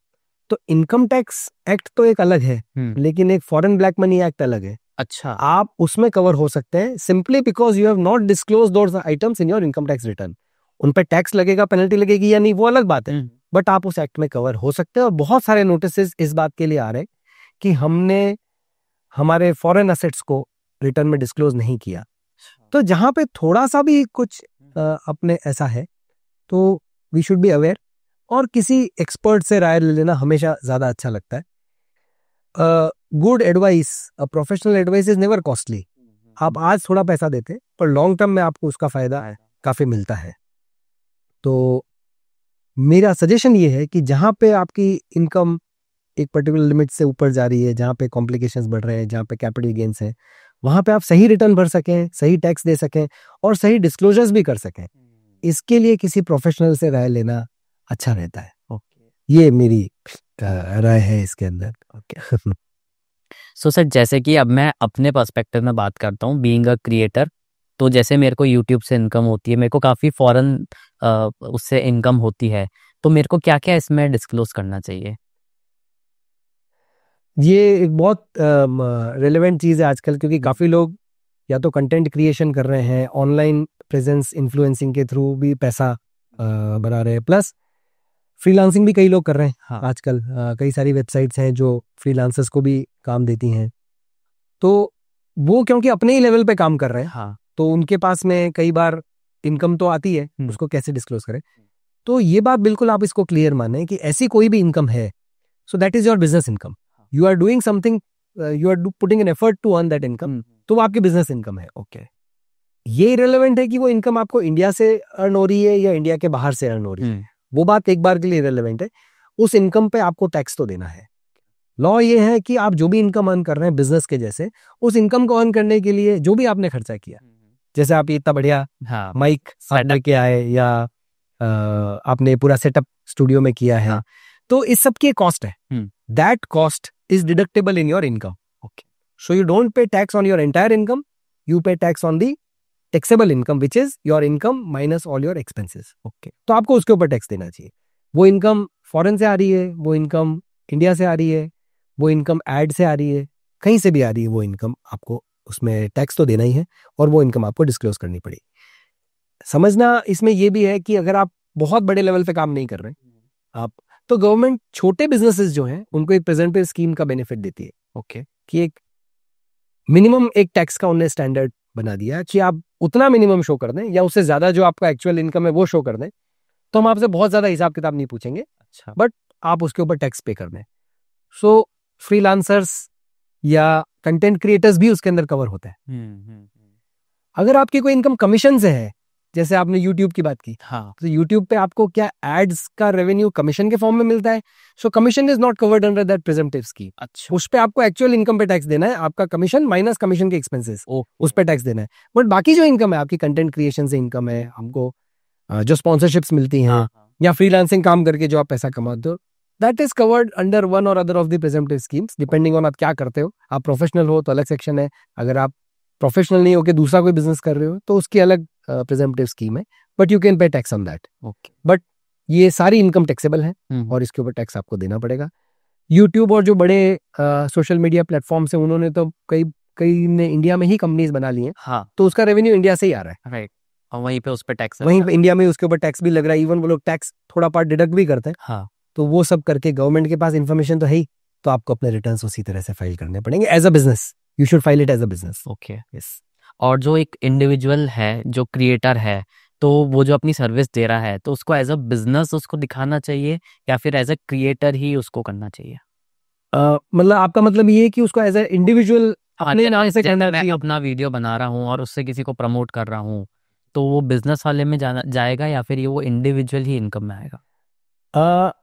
तो इनकम टैक्स एक्ट तो एक अलग है, लेकिन एक फॉरेन ब्लैक मनी एक्ट अलग है। अच्छा, आप उसमें कवर हो सकते हैं simply because you have not disclose those items in your income tax return. उन पे टैक्स लगेगा, पेनल्टी लगेगी या नहीं, वो अलग बात है, बट आप उस एक्ट में कवर हो सकते हैं। और बहुत सारे नोटिस इस बात के लिए आ रहे हैं कि हमने हमारे फॉरेन असेट्स को रिटर्न में डिस्क्लोज नहीं किया। तो जहां पे थोड़ा सा भी कुछ अपने ऐसा है तो वी शुड बी अवेयर, और किसी एक्सपर्ट से राय ले लेना हमेशा ज्यादा अच्छा लगता है। Good advice, professional advice is never costly. आप आज थोड़ा पैसा देते पर लॉन्ग टर्म में आपको उसका फायदा काफी मिलता है। तो मेरा सजेशन ये है कि जहां पे आपकी इनकम एक पर्टिकुलर लिमिट से ऊपर जा रही है, जहां पे कॉम्प्लिकेशंस बढ़ रहे हैं, जहां पे कैपिटल गेन्स हैं, वहां पे आप सही रिटर्न भर सकें, सही टैक्स दे सकें और सही डिस्क्लोजर्स भी कर सकें, इसके लिए किसी प्रोफेशनल से राय लेना अच्छा रहता है। ये मेरी राय है इसके अंदर। सो सर, जैसे कि अब मैं अपने पर्सपेक्टिव में बात करता हूँ, बीइंग अ क्रिएटर, तो जैसे मेरे को यूट्यूब से इनकम होती है, मेरे को काफ़ी फॉरेन उससे इनकम होती है, तो मेरे को क्या क्या इसमें डिस्क्लोज करना चाहिए? ये एक बहुत रेलेवेंट चीज़ है आजकल, क्योंकि काफ़ी लोग या तो कंटेंट क्रिएशन कर रहे हैं, ऑनलाइन प्रेजेंस इन्फ्लुएंसिंग के थ्रू भी पैसा बना रहे हैं, प्लस फ्रीलांसिंग भी कई लोग कर रहे हैं। हाँ। आजकल कई सारी वेबसाइट्स हैं जो फ्रीलांसर्स को भी काम देती हैं, तो वो क्योंकि अपने ही लेवल पे काम कर रहे हैं, हाँ। तो उनके पास में कई बार इनकम तो आती है, उसको कैसे डिस्क्लोज करें। तो ये बात बिल्कुल आप इसको क्लियर माने कि ऐसी कोई भी इनकम है, so that is your business income. You are doing something, you are putting an effort to earn that income, तो वो आपकी बिजनेस इनकम है। ओके, ये इरेलेवेंट है कि वो इनकम आपको इंडिया से अर्न हो रही है या इंडिया के बाहर से अर्न हो रही है, वो बात एक बार के लिए इरेलेवेंट है। उस इनकम पे आपको टैक्स तो देना है। लॉ ये है कि आप जो भी इनकम अर्न कर रहे हैं बिजनेस के जैसे, उस इनकम को अर्न करने के लिए जो भी आपने खर्चा किया, जैसे आप इतना बढ़िया माइक लेके आए या आपने पूरा सेटअप स्टूडियो में किया है, तो इस सब की कॉस्ट है, that cost is deductible in your income. Okay, so you don't pay tax on your entire income, you pay tax on the taxable income which is your income minus all your expenses. Okay, तो आपको उसके ऊपर टैक्स देना चाहिए। वो इनकम फॉरेन से आ रही है, वो इनकम इंडिया से आ रही है, वो इनकम एड से आ रही है, कहीं से भी आ रही है, वो इनकम आपको उसमें टैक्स तो देना ही है और वो इनकम आपको डिस्क्लोज करनी पड़ेगी। समझना इसमें यह भी है कि अगर आप बहुत बड़े लेवल पे काम नहीं कर रहे आप, तो गवर्नमेंट छोटे बिजनेसेस जो हैं उनको एक प्रेजेंटिव स्कीम का बेनिफिट देती है। ओके, कि एक मिनिमम एक टैक्स का उन्हें स्टैंडर्ड बना दिया कि आप उतना मिनिमम शो कर दें या उससे ज्यादा जो आपका एक्चुअल इनकम है वो शो कर दें, तो हम आपसे बहुत ज्यादा हिसाब किताब नहीं पूछेंगे। अच्छा, बट आप उसके ऊपर टैक्स पे कर दें। सो फ्रीलांसर्स या कंटेंट क्रिएटर्स भी उसके अंदर कवर होते हैं। अगर आपकी कोई इनकम कमीशन से है, जैसे आपने YouTube की बात की, तो YouTube पे आपको क्या एड्स का रेवेन्यू कमीशन के फॉर्म में मिलता है, सो commission is not covered under that प्रेजेंटिव scheme. अच्छा, उस पे आपको एक्चुअल इनकम पे टैक्स देना है, आपका कमीशन माइनस कमीशन के एक्सपेंसेस, उस पे टैक्स देना है। बट बाकी जो इनकम है आपकी कंटेंट क्रिएशन से इनकम है, हमको जो स्पॉन्सरशिप्स मिलती हैं या फ्रीलांसिंग काम करके जो आप पैसा कमाते हो, that is covered under one or other of the presumptive schemes, depending on आप क्या करते हो। आप प्रोफेशनल हो तो अलग सेक्शन है, अगर आप प्रोफेशनल नहीं हो के दूसरा कोई बिजनेस कर रहे हो तो उसकी अलग प्रेजेंटिव स्कीम है, but you can pay tax on that. Okay, but ये सारी इनकम टैक्सेबल है और इसके ऊपर टैक्स आपको देना पड़ेगा। यूट्यूब और जो बड़े सोशल मीडिया प्लेटफॉर्म्स हैं उन्होंने तो कई ने इंडिया में ही कंपनीज बना ली हैं, तो उसका रेवेन्यू इंडिया से ही आ रहा है। राइट, और वहीं पे उस पर टैक्स, वहीं पे इंडिया में उसके ऊपर टैक्स भी लग रहा है, इवन वो लोग टैक्स थोड़ा पार्ट डिडक्ट भी करते हैं। तो वो सब करके गवर्नमेंट के पास इन्फॉर्मेशन तो है ही, तो आपको अपने रिटर्न्स उसी तरह से फाइल करने पड़ेंगे as a business. You should file it as a business. Okay, yes. और जो एक इंडिविजुअल है, जो क्रिएटर है, तो वो जो अपनी सर्विस दे रहा है, तो उसको एज अ बिजनेस उसको दिखाना चाहिए या फिर एज अ क्रिएटर ही उसको करना चाहिए? मतलब आपका मतलब ये है कि उसको एज अ इंडिविजुअल अपने नाम से करना चाहिए? मैं अपना वीडियो बना रहा हूँ और उससे किसी को प्रमोट कर रहा हूँ, तो वो बिजनेस वाले में जाएगा या फिर ये वो इंडिविजुअल ही इनकम में आएगा?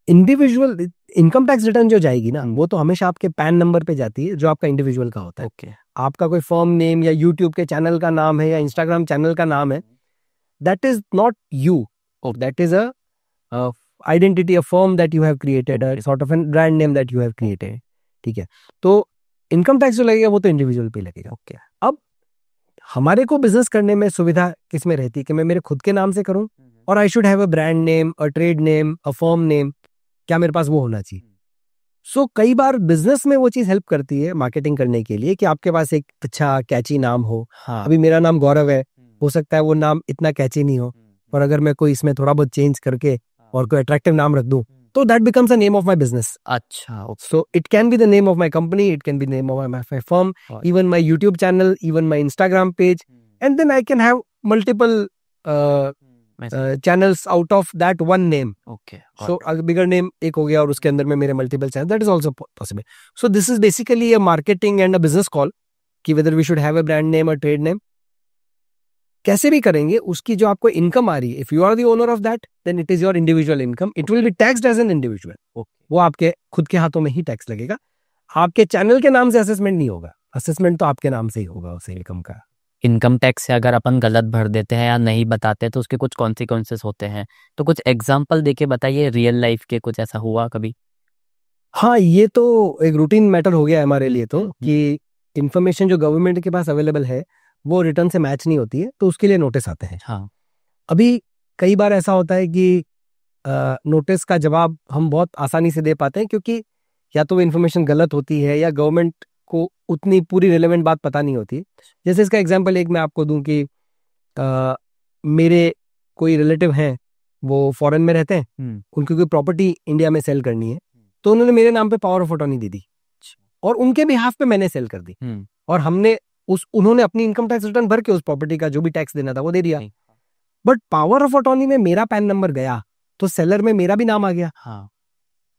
इंडिविजुअल इनकम टैक्स रिटर्न जो जाएगी ना, वो तो हमेशा आपके पैन नंबर पे जाती है जो आपका इंडिविजुअल का होता है। ओके, आपका कोई फर्म नेम या यूट्यूब के चैनल का नाम है या इंस्टाग्राम चैनल का नाम है, that is not you, that is a identity, a firm that you have created, a sort of an brand name that you have created. ठीक है, तो इनकम टैक्स जो लगेगा वो तो इंडिविजुअल पे लगेगा। ओके, अब हमारे को बिजनेस करने में सुविधा किसमें रहती है कि मैं मेरे खुद के नाम से करूं और I should have a brand name, a trade name, a firm name, क्या मेरे पास वो होना चाहिए। सो कई बार बिजनेस में वो चीज हेल्प करती है मार्केटिंग करने के लिए कि आपके पास एक अच्छा कैची नाम हो। हाँ, अभी मेरा नाम गौरव है, हो सकता है वो नाम इतना कैची नहीं हो, पर अगर मैं कोई इसमें थोड़ा बहुत चेंज करके और कोई अट्रैक्टिव नाम रख दूं तो that becomes a name of my business. अच्छा, okay. So it can be the name of my company, it can be the name of my firm, even my YouTube channel, even my Instagram page, and then I can have multiple channels out of that one name. Okay. So a bigger name एक हो गया और उसके अंदर में मेरे multiple channels. That is also possible. So this is basically a marketing and a business call कि whether we should have a brand name or trade name. कैसे भी करेंगे उसकी जो आपको इनकम आ रही है, if you are the owner of that then it is your individual income, it will be taxed as an individual. वो आपके खुद के हाथों में ही टैक्स लगेगा, आपके चैनल के नाम से असेसमेंट नहीं होगा, असेसमेंट तो आपके नाम से ही होगा उस इनकम का। इनकम टैक्स से अगर अपन गलत भर देते हैं या नहीं बताते तो उसके कुछ कॉन्सिक्वेंसेस होते हैं, तो कुछ एग्जांपल देके बताइए रियल लाइफ के, कुछ ऐसा हुआ कभी? हाँ, ये तो एक रूटीन मैटर हो गया है हमारे लिए तो, कि इंफॉर्मेशन जो गवर्नमेंट के पास अवेलेबल है वो रिटर्न से मैच नहीं होती है तो उसके लिए नोटिस आते हैं। हाँ, अभी कई बार ऐसा होता है कि नोटिस का जवाब हम बहुत आसानी से दे पाते हैं क्योंकि या तो वो इन्फॉर्मेशन गलत होती है या गवर्नमेंट को उतनी पूरी रिलेवेंट बात पता नहीं होती। जैसे इसका एग्जांपल एक मैं आपको दूं कि मेरे कोई रिलेटिव हैं, वो फॉरेन में रहते हैं, उनकी कोई प्रॉपर्टी इंडिया में सेल करनी है तो उन्होंने मेरे नाम पे पावर ऑफ अटॉर्नी दे दी और उनके बिहाफ पे मैंने सेल कर दी और हमने उन्होंने अपनी इनकम टैक्स रिटर्न भर के उस प्रॉपर्टी का जो भी टैक्स देना था वो दे दिया। बट पावर ऑफ अटॉर्नी में मेरा पैन नंबर गया तो सेलर में मेरा भी नाम आ गया। हाँ,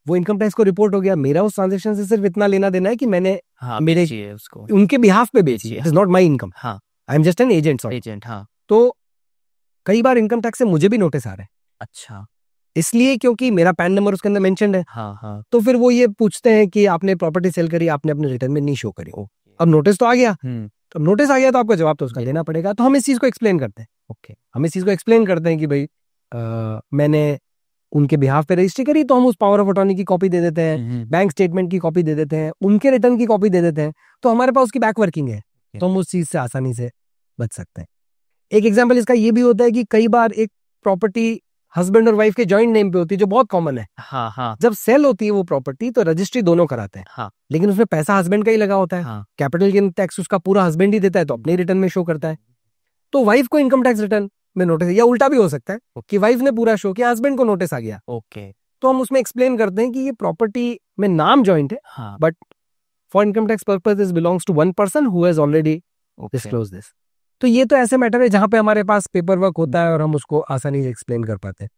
वो इनकम टैक्स को रिपोर्ट हो गया, मेरा उस ट्रांजैक्शन से सिर्फ इतना लेना देना है कि मैंने मेरे उसको उनके बिहाफ पे बेची, it is not my income, I am just an agent. हाँ, तो कई बार इनकम टैक्स से मुझे भी नोटिस आ रहे हैं। अच्छा, इसलिए क्योंकि मेरा पैन नंबर उसके अंदर मेंशन्ड है। हाँ, तो फिर वो ये पूछते हैं कि आपने प्रॉपर्टी सेल करी, आपने अपने रिटर्न में नहीं शो करी। अब नोटिस तो आ गया, तो नोटिस आ गया तो आपको जवाब तो उसका देना पड़ेगा। तो हम इस चीज को एक्सप्लेन करते हैं। हम इस चीज को एक्सप्लेन करते हैं कि भाई मैंने उनके बिहाफ पे रजिस्ट्री करी, तो हम उस पावर ऑफ अटॉर्नी की कॉपी दे देते हैं, बैंक स्टेटमेंट की कॉपी दे देते हैं, उनके रिटर्न की कॉपी दे देते हैं, तो हमारे पास उसकी बैक वर्किंग है, तो हम उस चीज से आसानी से बच सकते हैं। एक एग्जाम्पल इसका ये भी होता है कि कई बार एक प्रॉपर्टी हस्बैंड और वाइफ के जॉइंट नेम पे होती है जो बहुत कॉमन है। हाँ, जब सेल होती है वो प्रॉपर्टी तो रजिस्ट्री दोनों कराते हैं। हाँ, लेकिन उसमें पैसा हस्बैंड का ही लगा होता है। हाँ, कैपिटल गेन टैक्स उसका पूरा हस्बैंड ही देता है तो अपने रिटर्न में शो करता है। तो वाइफ को इनकम टैक्स रिटर्न में नोटिस, या उल्टा भी हो सकता है कि वाइफ ने पूरा शो किया, हस्बैंड को नोटिस आ गया। तो हम उसमें एक्सप्लेन करते हैं कि ये प्रॉपर्टी में नाम जॉइंट है, but for income tax purpose this belongs to one person who has already disclosed this. तो ये तो ऐसे मैटर है जहां पे हमारे पास पेपर वर्क होता है और हम उसको आसानी से एक्सप्लेन कर पाते हैं।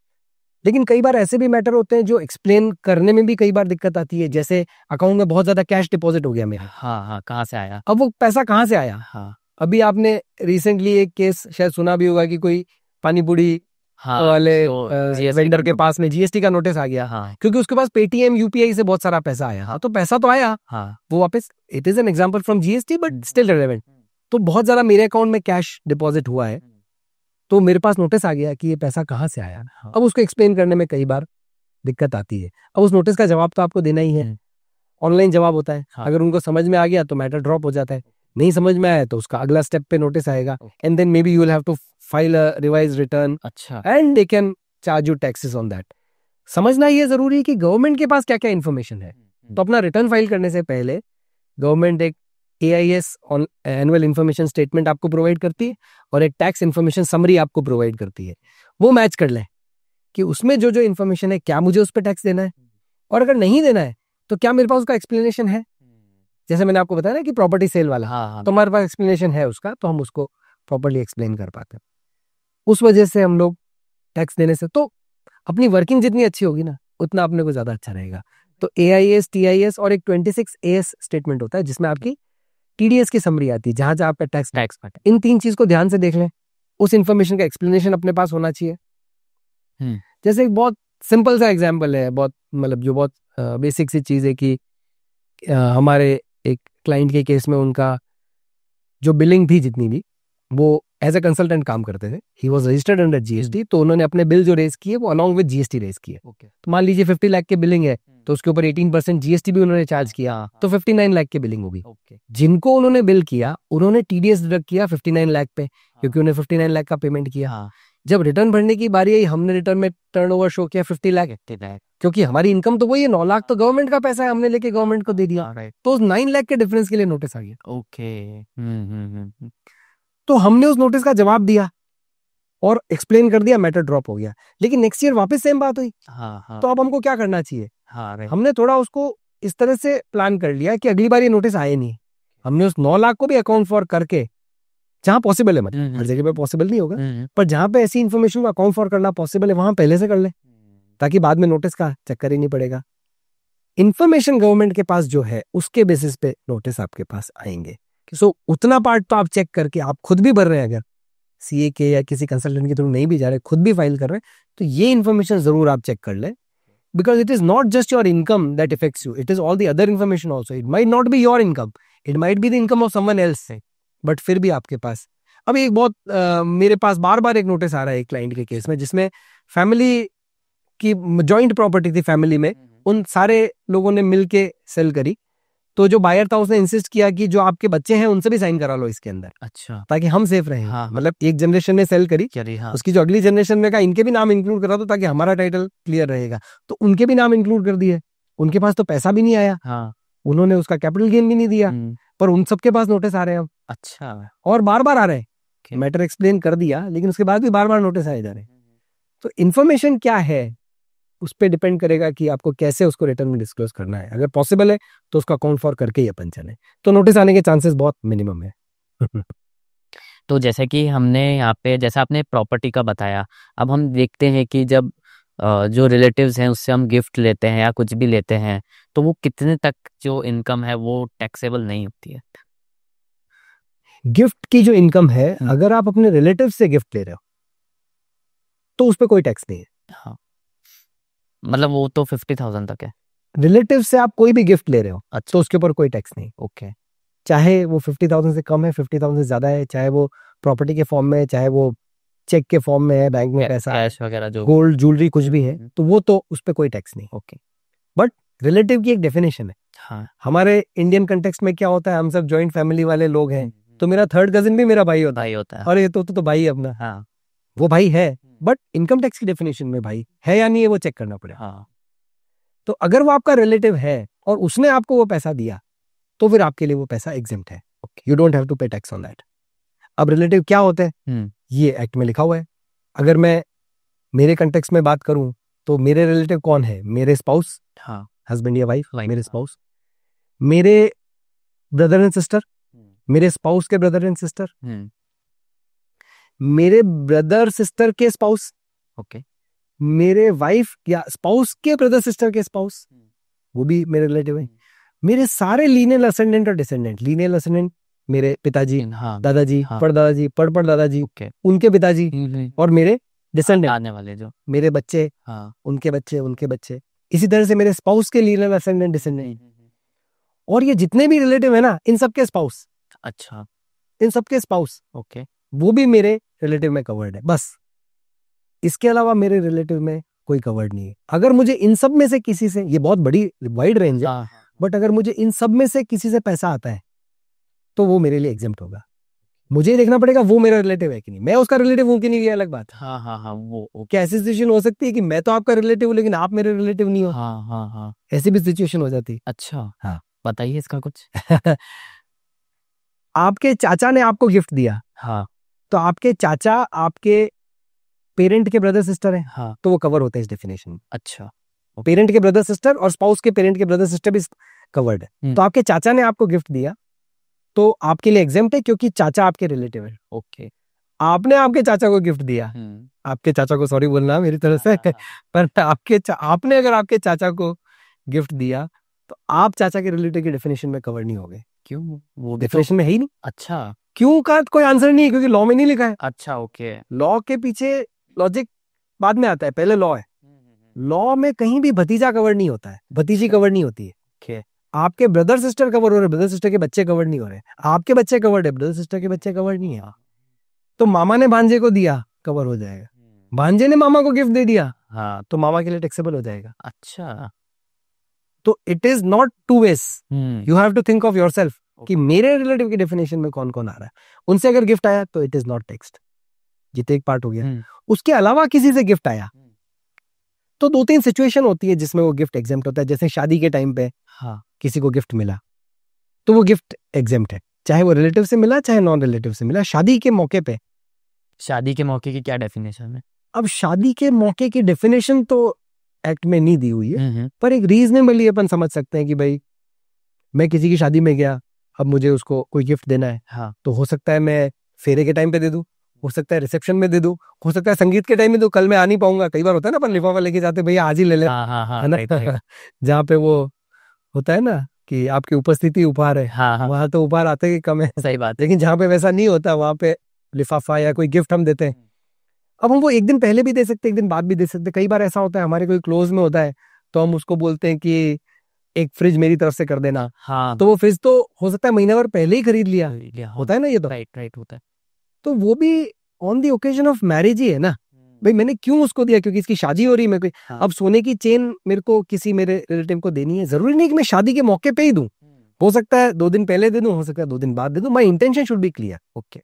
लेकिन कई बार ऐसे भी मैटर होते हैं जो एक्सप्लेन करने में भी कई बार दिक्कत आती है। जैसे अकाउंट में बहुत ज्यादा कैश डिपॉजिट हो गया मेरा, कहाँ से आया, अब वो पैसा कहाँ से आया। अभी आपने रिसेंटली एक केस शायद सुना भी होगा कि कोई पानी पूरी वाले वेंडर के पास में जीएसटी का नोटिस आ गया, क्योंकि उसके पास पेटीएम यूपीआई से बहुत सारा पैसा आया। तो पैसा तो आया, वो वापस, it is an example from GST but still relevant. तो बहुत ज्यादा मेरे अकाउंट में कैश डिपॉजिट हुआ है, तो मेरे पास नोटिस आ गया कि ये पैसा कहाँ से आया। अब उसको एक्सप्लेन करने में कई बार दिक्कत आती है। अब उस नोटिस का जवाब तो आपको देना ही है, ऑनलाइन जवाब होता है। अगर उनको समझ में आ गया तो मैटर ड्रॉप हो जाता है, नहीं समझ में आया तो उसका अगला स्टेप पे नोटिस आएगा, and then maybe you will have to file a revise return, and they can charge you taxes on that. समझना ये जरूरी है कि गवर्नमेंट के पास क्या क्या इन्फॉर्मेशन है। तो अपना रिटर्न फाइल करने से पहले गवर्नमेंट एक AIS on annual information statement आपको प्रोवाइड करती है और एक टैक्स इन्फॉर्मेशन समरी आपको प्रोवाइड करती है। वो मैच कर लें कि उसमें जो जो इन्फॉर्मेशन है क्या मुझे उस पर टैक्स देना है, और अगर नहीं देना है तो क्या मेरे पास उसका एक्सप्लेनेशन है। जैसे मैंने आपको बताया ना कि प्रॉपर्टी सेल वाला, तो हमारे पास एक्सप्लेनेशन है उसका, तो हम उसको प्रॉपर्ली एक्सप्लेन कर पाते हैं। उस वजह से हम लोग टैक्स देने से, तो अपनी वर्किंग जितनी अच्छी होगी ना उतना अपने को ज्यादा अच्छा रहेगा। तो AIS, TIS और एक 26AS स्टेटमेंट होता है जिसमें आपकी TDS की समरी आती है, जहां जहां आपका टैक्स कट। इन 3 चीज को ध्यान से देख लें, उस इंफॉर्मेशन का एक्सप्लेनेशन अपने पास होना चाहिए। जैसे एक बहुत सिंपल सा एग्जांपल है, बहुत मतलब जो बहुत बेसिक सी चीज है कि हमारे एक क्लाइंट के केस में उनका जो बिलिंग थी जितनी भी, वो एज अ कंसल्टेंट काम करते थे, he was registered under GST, तो उन्होंने अपने बिल जो रेज किए वो अलॉन्ग विद GST रेज किए। तो मान लीजिए 50 लाख के बिलिंग है तो उसके ऊपर 18% GST भी उन्होंने चार्ज किया, तो 59 लाख की बिलिंग होगी। जिनको उन्होंने बिल किया उन्होंने TDS डिडक्ट किया 59 लाख पे, क्योंकि उन्हें 59 लाख का पेमेंट किया। जब रिटर्न भरने की बारी आई, हमने रिटर्न में टर्नओवर शो किया 50 लाख, क्योंकि हमारी इनकम तो वही है, 9 लाख तो गवर्नमेंट का पैसा है, हमने लेके गवर्नमेंट को दे दिया, तो उस 9 लाख के डिफरेंस के लिए नोटिस आ गया। ओके। तो हमने उस नोटिस का जवाब दिया और एक्सप्लेन कर दिया, मैटर ड्रॉप हो गया। लेकिन नेक्स्ट ईयर वापस सेम बात हुई। तो अब हमको क्या करना चाहिए? हमने थोड़ा उसको इस तरह से प्लान कर लिया कि अगली बार ये नोटिस आए नहीं। हमने उस 9 लाख को भी अकाउंट फॉर करके, जहां पॉसिबल है, मतलब हर जगह पे पॉसिबल नहीं होगा, पर जहां पे ऐसी इन्फॉर्मेशन को अकाउंट फॉर करना पॉसिबल है वहां पहले से कर ले, ताकि बाद में नोटिस का चक्कर ही नहीं पड़ेगा। इन्फॉर्मेशन गवर्नमेंट के पास जो है उसके बेसिस पे नोटिस आपके पास आएंगे। सो उतना पार्ट तो आप चेक करके, आप खुद भी भर रहे हैं, अगर सीए के या किसी कंसल्टेंट के थ्रू नहीं भी जा रहे, खुद भी फाइल कर रहे हैं, तो ये इन्फॉर्मेशन जरूर आप चेक कर ले, because it is not just your income that effects you, it is all the other information also. It might not be your income, it might be the income of someone else, but फिर भी आपके पास। अभी एक बहुत मेरे पास बार बार एक नोटिस आ रहा है एक क्लाइंट के केस में, जिसमें फैमिली की जॉइंट प्रॉपर्टी थी फैमिली में, उन सारे लोगों ने मिलके सेल करी। तो जो बायर था उसने इंसिस्ट किया कि जो आपके बच्चे हैं उनसे भी साइन करा लो इसके अंदर, अच्छा, ताकि हम सेफ रहें। हाँ, मतलब एक जनरेशन ने सेल करी, उसकी जो अगली जनरेशन में कहा इनके भी नाम इंक्लूड करा दो ताकि हमारा टाइटल क्लियर रहेगा। तो उनके भी नाम इंक्लूड कर दिए। उनके पास तो पैसा भी नहीं आया, उन्होंने उसका कैपिटल गेन भी नहीं दिया, पर उन सबके पास नोटिस आ रहे हैं अब। अच्छा, और बार बार आ रहे हैं। मैटर एक्सप्लेन कर दिया लेकिन उसके बाद भी बार बार नोटिस आए जा रहे हैं। तो इन्फॉर्मेशन क्या है उस पर डिपेंड करेगा कि आपको कैसे उसको रिटर्न में डिस्क्लोज करना है। अगर पॉसिबल है तो उसका अकाउंट फॉर करके ही अपन चले, तो नोटिस आने के चांसेस बहुत मिनिमम है। तो जैसे कि हमने यहाँ पे, जैसा आपने प्रॉपर्टी का बताया, अब हम देखते हैं कि जब जो रिलेटिव्स हैं उससे हम गिफ्ट लेते हैं या कुछ भी लेते हैं, तो वो कितने तक जो इनकम है वो टैक्सेबल नहीं होती है? गिफ्ट की जो इनकम है, अगर आप अपने रिलेटिव से गिफ्ट ले रहे हो तो उस पर कोई टैक्स नहीं है। हाँ, मतलब वो तो 50,000 तक है। रिलेटिव से आप कोई भी गिफ्ट ले रहे हो, अच्छा, तो उसके ऊपर कोई टैक्स नहीं। ओके। चाहे वो 50,000 से कम है, 50,000 से ज्यादा है, चाहे वो प्रॉपर्टी के फॉर्म में है, चाहे वो चेक के फॉर्म में है, बैंक में पैसा, कैश वगैरह, जो गोल्ड ज्वेलरी कुछ भी है, तो वो तो उस पर कोई टैक्स नहीं। ओके। बट रिलेटिव की एक डेफिनेशन है। हाँ, हमारे इंडियन कंटेक्स्ट में क्या होता है, हम सब जॉइंट फैमिली वाले लोग हैं, तो मेरा थर्ड कजिन भी मेरा भाई होता है, और ये तो भाई है अपना। हाँ, वो भाई है, बट इनकम टैक्स की डेफिनेशन में भाई है या नहीं है वो चेक करना पड़ेगा। हाँ। तो अगर वो आपका रिलेटिव है और उसने आपको वो पैसा दिया, तो फिर आपके लिए वो पैसा एग्जेम्प्ट है, यू डोंट हैव टू पे टैक्स ऑन दैट। अब रिलेटिव क्या होते हैं, ये एक्ट में लिखा हुआ है। अगर मैं मेरे कंटेक्स्ट में बात करूं तो मेरे रिलेटिव कौन है? मेरे स्पाउस, हाँ, हस्बैंड या वाइफ, मेरे स्पाउस, मेरे ब्रदर एंड सिस्टर, मेरे स्पाउस के ब्रदर एंड सिस्टर, मेरे ब्रदर सिस्टर के स्पाउस, ओके, मेरे वाइफ या स्पाउस के ब्रदर सिस्टर के स्पाउस, वो भी मेरे रिलेटिव है। मेरे सारे लीनियल असेंडेंट और डिसेंडेंट, लीनियल असेंडेंट मेरे पिताजी, हाँ, दादाजी, हाँ, परदादाजी, परदादाजी, ओके, उनके पिताजी, और मेरे डिसेंडेंट आने वाले जो मेरे बच्चे, हाँ, उनके बच्चे, उनके बच्चे, इसी तरह से मेरे स्पाउस के लीनियल असेंडेंट, डिसेंडेंट, और ये जितने भी रिलेटिव है ना, इन सबके स्पाउस, अच्छा, इन सबके स्पाउस, ओके, वो भी मेरे रिलेटिव में कवर्ड है। बस इसके अलावा मेरे रिलेटिव में कोई कवर्ड नहीं है। अगर मुझे इन सब में से किसी से, ये बहुत बड़ी वाइड रेंज है, बट अगर मुझे इन सब में से किसी से पैसा आता है तो वो मेरे लिए एग्जेम्प्ट होगा। मुझे देखना पड़ेगा वो मेरा रिलेटिव है कि नहीं, मैं उसका रिलेटिव हूँ कि नहीं, ये अलग बात है। हाँ, हाँ, हाँ, वो क्या ऐसी सिचुएशन हो सकती है कि मैं तो आपका रिलेटिव हूँ लेकिन आप मेरे रिलेटिव नहीं हो? हाँ, हाँ, हाँ, ऐसी भी सिचुएशन हो जाती है। अच्छा, हाँ, बताइए इसका कुछ। आपके चाचा ने आपको गिफ्ट दिया, हाँ, तो आपके चाचा आपके पेरेंट के ब्रदर सिस्टर है, हाँ, तो वो कवर होते हैं इस डेफिनेशन में। अच्छा, पेरेंट के ब्रदर सिस्टर और स्पाउस के पेरेंट के ब्रदर सिस्टर भी कवर्ड है। तो आपके चाचा ने आपको गिफ्ट दिया तो आपके लिए एग्जेम्प्ट है, क्योंकि चाचा आपके रिलेटिव है। ओके। आपने आपके चाचा को गिफ्ट दिया, आपके चाचा को सॉरी बोलना मेरी तरफ से, पर आपने अगर आपके चाचा को गिफ्ट दिया तो आप चाचा के रिलेटिव की डेफिनेशन में कवर नहीं हो गए। क्यों? वो डेफिनेशन में है ही नहीं। अच्छा, क्यों का कोई आंसर नहीं है, क्योंकि लॉ में नहीं लिखा है। अच्छा, ओके। लॉ के पीछे लॉजिक बाद में आता है, पहले लॉ है। लॉ में कहीं भी भतीजा कवर नहीं होता है, भतीजी कवर नहीं होती है। आपके ब्रदर सिस्टर कवर हो रहे, ब्रदर सिस्टर के बच्चे कवर नहीं हो रहे, आपके बच्चे कवर्ड है, ब्रदर सिस्टर के बच्चे कवर नहीं है। तो मामा ने भांजे को दिया, कवर हो जाएगा। भांजे ने मामा को गिफ्ट दे दिया, हाँ, तो मामा के लिए टैक्सेबल हो जाएगा। अच्छा, तो it is not two ways, you have to think of yourself कि मेरे रिलेटिव की डेफिनेशन में कौन कौन आ रहा है। उनसे अगर गिफ्ट आया तो इट इज नॉट टैक्स्ड, ये तो एक पार्ट हो गया। उसके अलावा किसी से गिफ्ट आया तो 2-3 सिचुएशन होती है जिसमें वो गिफ्ट एग्जेम्प्ट होता है। जैसे शादी के टाइम पे हाँ, किसी को गिफ्ट मिला तो वो गिफ्ट एग्जेम्प्ट है, चाहे वो रिलेटिव से मिला चाहे नॉन रिलेटिव से मिला। शादी के मौके पे, शादी के मौके की क्या डेफिनेशन है? अब शादी के मौके की डेफिनेशन तो एक्ट में नहीं दी हुई है, पर एक रीजनेबली अपन समझ सकते हैं कि भाई मैं किसी की शादी में गया, अब मुझे उसको कोई गिफ्ट देना है। हाँ, तो हो सकता है मैं फेरे के टाइम पे दे दूं, हो सकता है रिसेप्शन में दे दूं, हो सकता है संगीत के टाइम में दूं, कल मैं आ नहीं पाऊंगा। कई बार होता है ना अपन लिफाफा लेके जाते भैया आज ही ले ले, हाँ, हाँ, हाँ, है ना right, right. जहाँ पे वो होता है ना कि आपकी उपस्थिति उपहार है, हाँ, हाँ, वहां तो उपहार आते ही कम है। सही बात है। लेकिन जहाँ पे वैसा नहीं होता वहां पे लिफाफा या कोई गिफ्ट हम देते हैं। अब हम वो एक दिन पहले भी दे सकते हैं, एक दिन बाद भी दे सकते हैं। कई बार ऐसा होता है हमारे कोई क्लोज में होता है तो हम उसको बोलते हैं कि एक फ्रिज मेरी तरफ से कर देना। हाँ, तो वो फ्रिज तो हो सकता है महीना भर पहले ही खरीद लिया, हाँ, होता है ना ये तो। राइट होता है। तो वो भी on the occasion of marriage ही है ना भाई, मैंने क्यों उसको दिया, क्योंकि इसकी शादी हो रही है। मैं कोई हाँ। अब सोने की चेन मेरे को किसी मेरे रिलेटिव को देनी है, जरूरी नहीं कि मैं शादी के मौके पे ही दूं। हो सकता है 2 दिन पहले दे दूं, हो सकता है 2 दिन बाद दे दूं। My intention should be clear. Okay,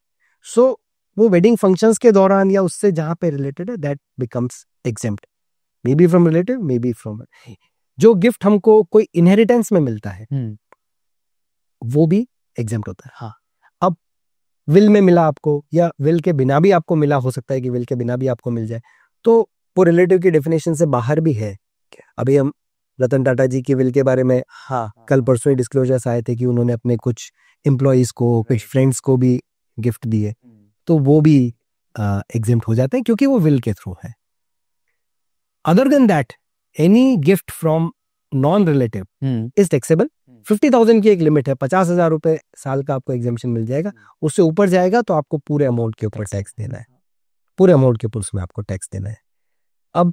so वो वेडिंग फंक्शंस के दौरान या उससे जहां पे रिलेटेड है that becomes exempt, may be from relative, may be from जो गिफ्ट हमको कोई इनहेरिटेंस में मिलता है वो भी एग्जेम्प्ट होता है। हाँ, अब विल में मिला आपको या विल के बिना भी आपको मिला, हो सकता है कि विल के बिना भी आपको मिल जाए, तो वो रिलेटिव की डेफिनेशन से बाहर भी है। अभी हम रतन टाटा जी की विल के बारे में कल परसों ही डिस्क्लोजर्स आए थे कि उन्होंने अपने कुछ एम्प्लॉइज को, कुछ फ्रेंड्स को भी गिफ्ट दिए, तो वो भी एग्जेम्प्ट हो जाते हैं क्योंकि वो विल के थ्रू है। Other than that any gift from non relative is taxable. 50,000 की एक लिमिट है, 50,000 रुपए साल का आपको एग्जेम्पशन मिल जाएगा। उससे ऊपर जाएगा तो आपको पूरे अमाउंट के ऊपर टैक्स देना है, पूरे अमाउंट के ऊपर उसमें आपको टैक्स देना है। अब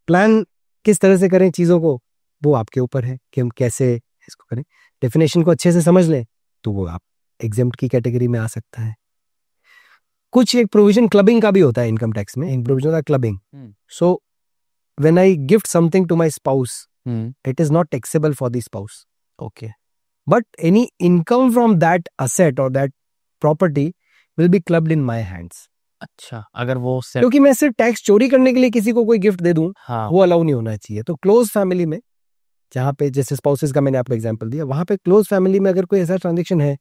प्लान किस तरह से करें चीजों को, वो आपके ऊपर है कि हम कैसे इसको करें। डेफिनेशन को अच्छे से समझ लें तो वो आप एग्जेम्प्ट की कैटेगरी में आ सकता है। कुछ एक प्रोविजन क्लबिंग का भी होता है इनकम टैक्स में, एक प्रोविजन होता है clubbing. So when I gift something to my spouse, it is not taxable for the spouse. Okay. But any income from that asset or that property will be clubbed in my hands. अच्छा, अगर वो क्योंकि मैं सिर्फ टैक्स चोरी करने के लिए किसी को कोई गिफ्ट दे दूं, हाँ, वो अलाउ नहीं होना चाहिए। तो क्लोज फैमिली में, जहां पे जैसे स्पाउसेस का मैंने आपको एग्जांपल दिया, वहां पे क्लोज फैमिली में अगर कोई ऐसा ट्रांजेक्शन है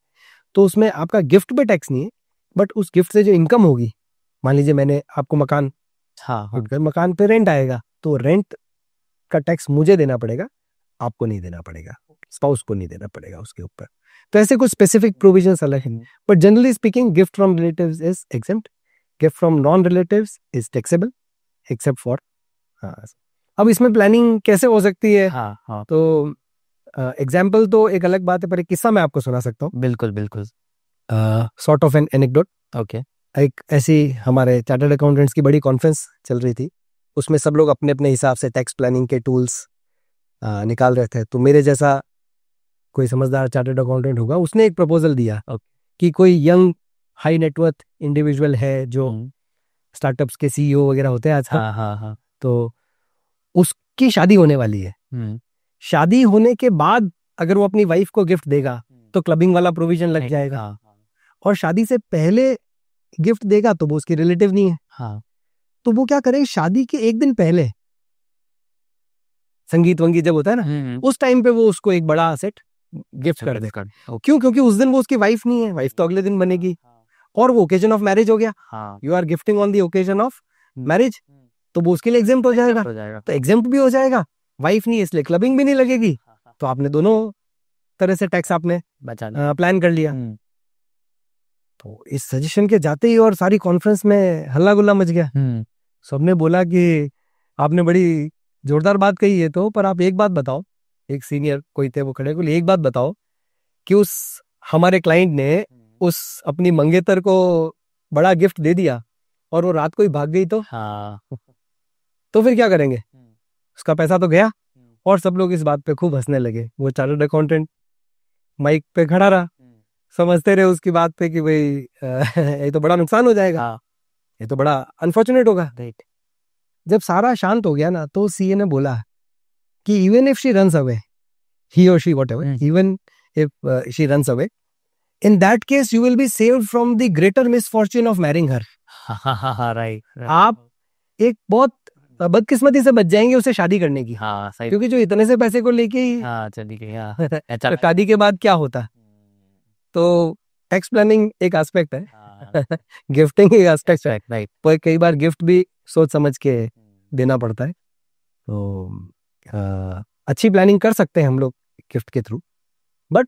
तो उसमें आपका गिफ्ट पे टैक्स नहीं है, बट उस गिफ्ट से जो इनकम होगी, मान लीजिए मैंने आपको मकान, मकान पे रेंट आएगा तो रेंट का टैक्स मुझे देना पड़ेगा, आपको नहीं देना पड़ेगा, स्पाउस को नहीं देना पड़ेगा उसके ऊपर। तो ऐसे कुछ स्पेसिफिक प्रोविजंस अलग हैं, but generally speaking gift from relatives is exempt, gift from non relatives is taxable except for. अब इसमें प्लानिंग कैसे हो सकती है? तो एग्जाम्पल तो एक अलग बात है, पर एक किस्सा मैं आपको सुना सकता हूँ। बिल्कुल sort of N anecdote. Okay. एक ऐसी हमारे चार्टर्ड अकाउंटेंट्स की बड़ी कॉन्फ्रेंस चल रही थी, उसमें सब लोग अपने अपने हिसाब से टैक्स प्लानिंग के टूल्स निकाल रहे थे। तो मेरे जैसा कोई समझदार चार्टर्ड अकाउंटेंट होगा, उसने एक प्रपोजल दिया कि कोई यंग हाई नेटवर्थ इंडिविजुअल है जो स्टार्टअप्स के सीईओ वगैरह होते हैं आज, तो उसकी शादी होने वाली है। शादी होने के बाद अगर वो अपनी वाइफ को गिफ्ट देगा तो क्लबिंग वाला प्रोविजन लग जाएगा, और शादी से पहले गिफ्ट देगा तो वो उसकी रिलेटिव नहीं है। तो वो क्या करे, शादी के एक दिन पहले संगीत वंगीत जब होता है ना, उस टाइम पे वो उसको एक बड़ा सेट गिफ्ट कर दे। क्यों? क्योंकि उस दिन वो उसकी वाइफ नहीं है, वाइफ तो अगले दिन बनेगी, और वो ओकेजन ऑफ मैरिज हो गया। You are gifting on the occasion of marriage, तो वो उसके लिए एग्जेम्प्ट हो जाएगा। तो एग्जेम्प्ट भी हो जाएगा, वाइफ नहीं है इसलिए क्लबिंग भी नहीं लगेगी, तो आपने दोनों तरह से टैक्स आपने प्लान कर लिया। तो इस सजेशन के जाते ही और सारी कॉन्फ्रेंस में हल्ला गुल्ला मच गया। सबने बोला कि आपने बड़ी जोरदार बात कही है तो, पर आप एक बात बताओ, एक सीनियर कोई थे वो खड़े, को एक बात बताओ कि उस हमारे क्लाइंट ने उस अपनी मंगेतर को बड़ा गिफ्ट दे दिया और वो रात को ही भाग गई तो फिर क्या करेंगे? उसका पैसा तो गया। और सब लोग इस बात पे खूब हंसने लगे। वो चार्टर्ड अकाउंटेंट माइक पे खड़ा रहा, समझते रहे उसकी बात पे कि भाई ये तो बड़ा नुकसान हो जाएगा, ये तो बड़ा अनफॉर्चुनेट होगा। जब सारा शांत हो गया ना, तो सीए ने बोला कि even if she runs away, he or she whatever, even if she runs away, in that case you will be saved from the greater misfortune of marrying her. right. आप एक बहुत बदकिस्मती से बच जाएंगे उसे शादी करने की। हाँ सही, क्योंकि जो इतने से पैसे को लेके ही हाँ चली गई, हाँ तो शादी के बाद क्या होता। तो टैक्स प्लानिंग एक एस्पेक्ट है, गिफ्टिंग एक एस्पेक्ट है, राइट। पर कई बार गिफ्ट भी सोच समझ के देना पड़ता है। तो अच्छी प्लानिंग कर सकते हैं हम लोग गिफ्ट के थ्रू, बट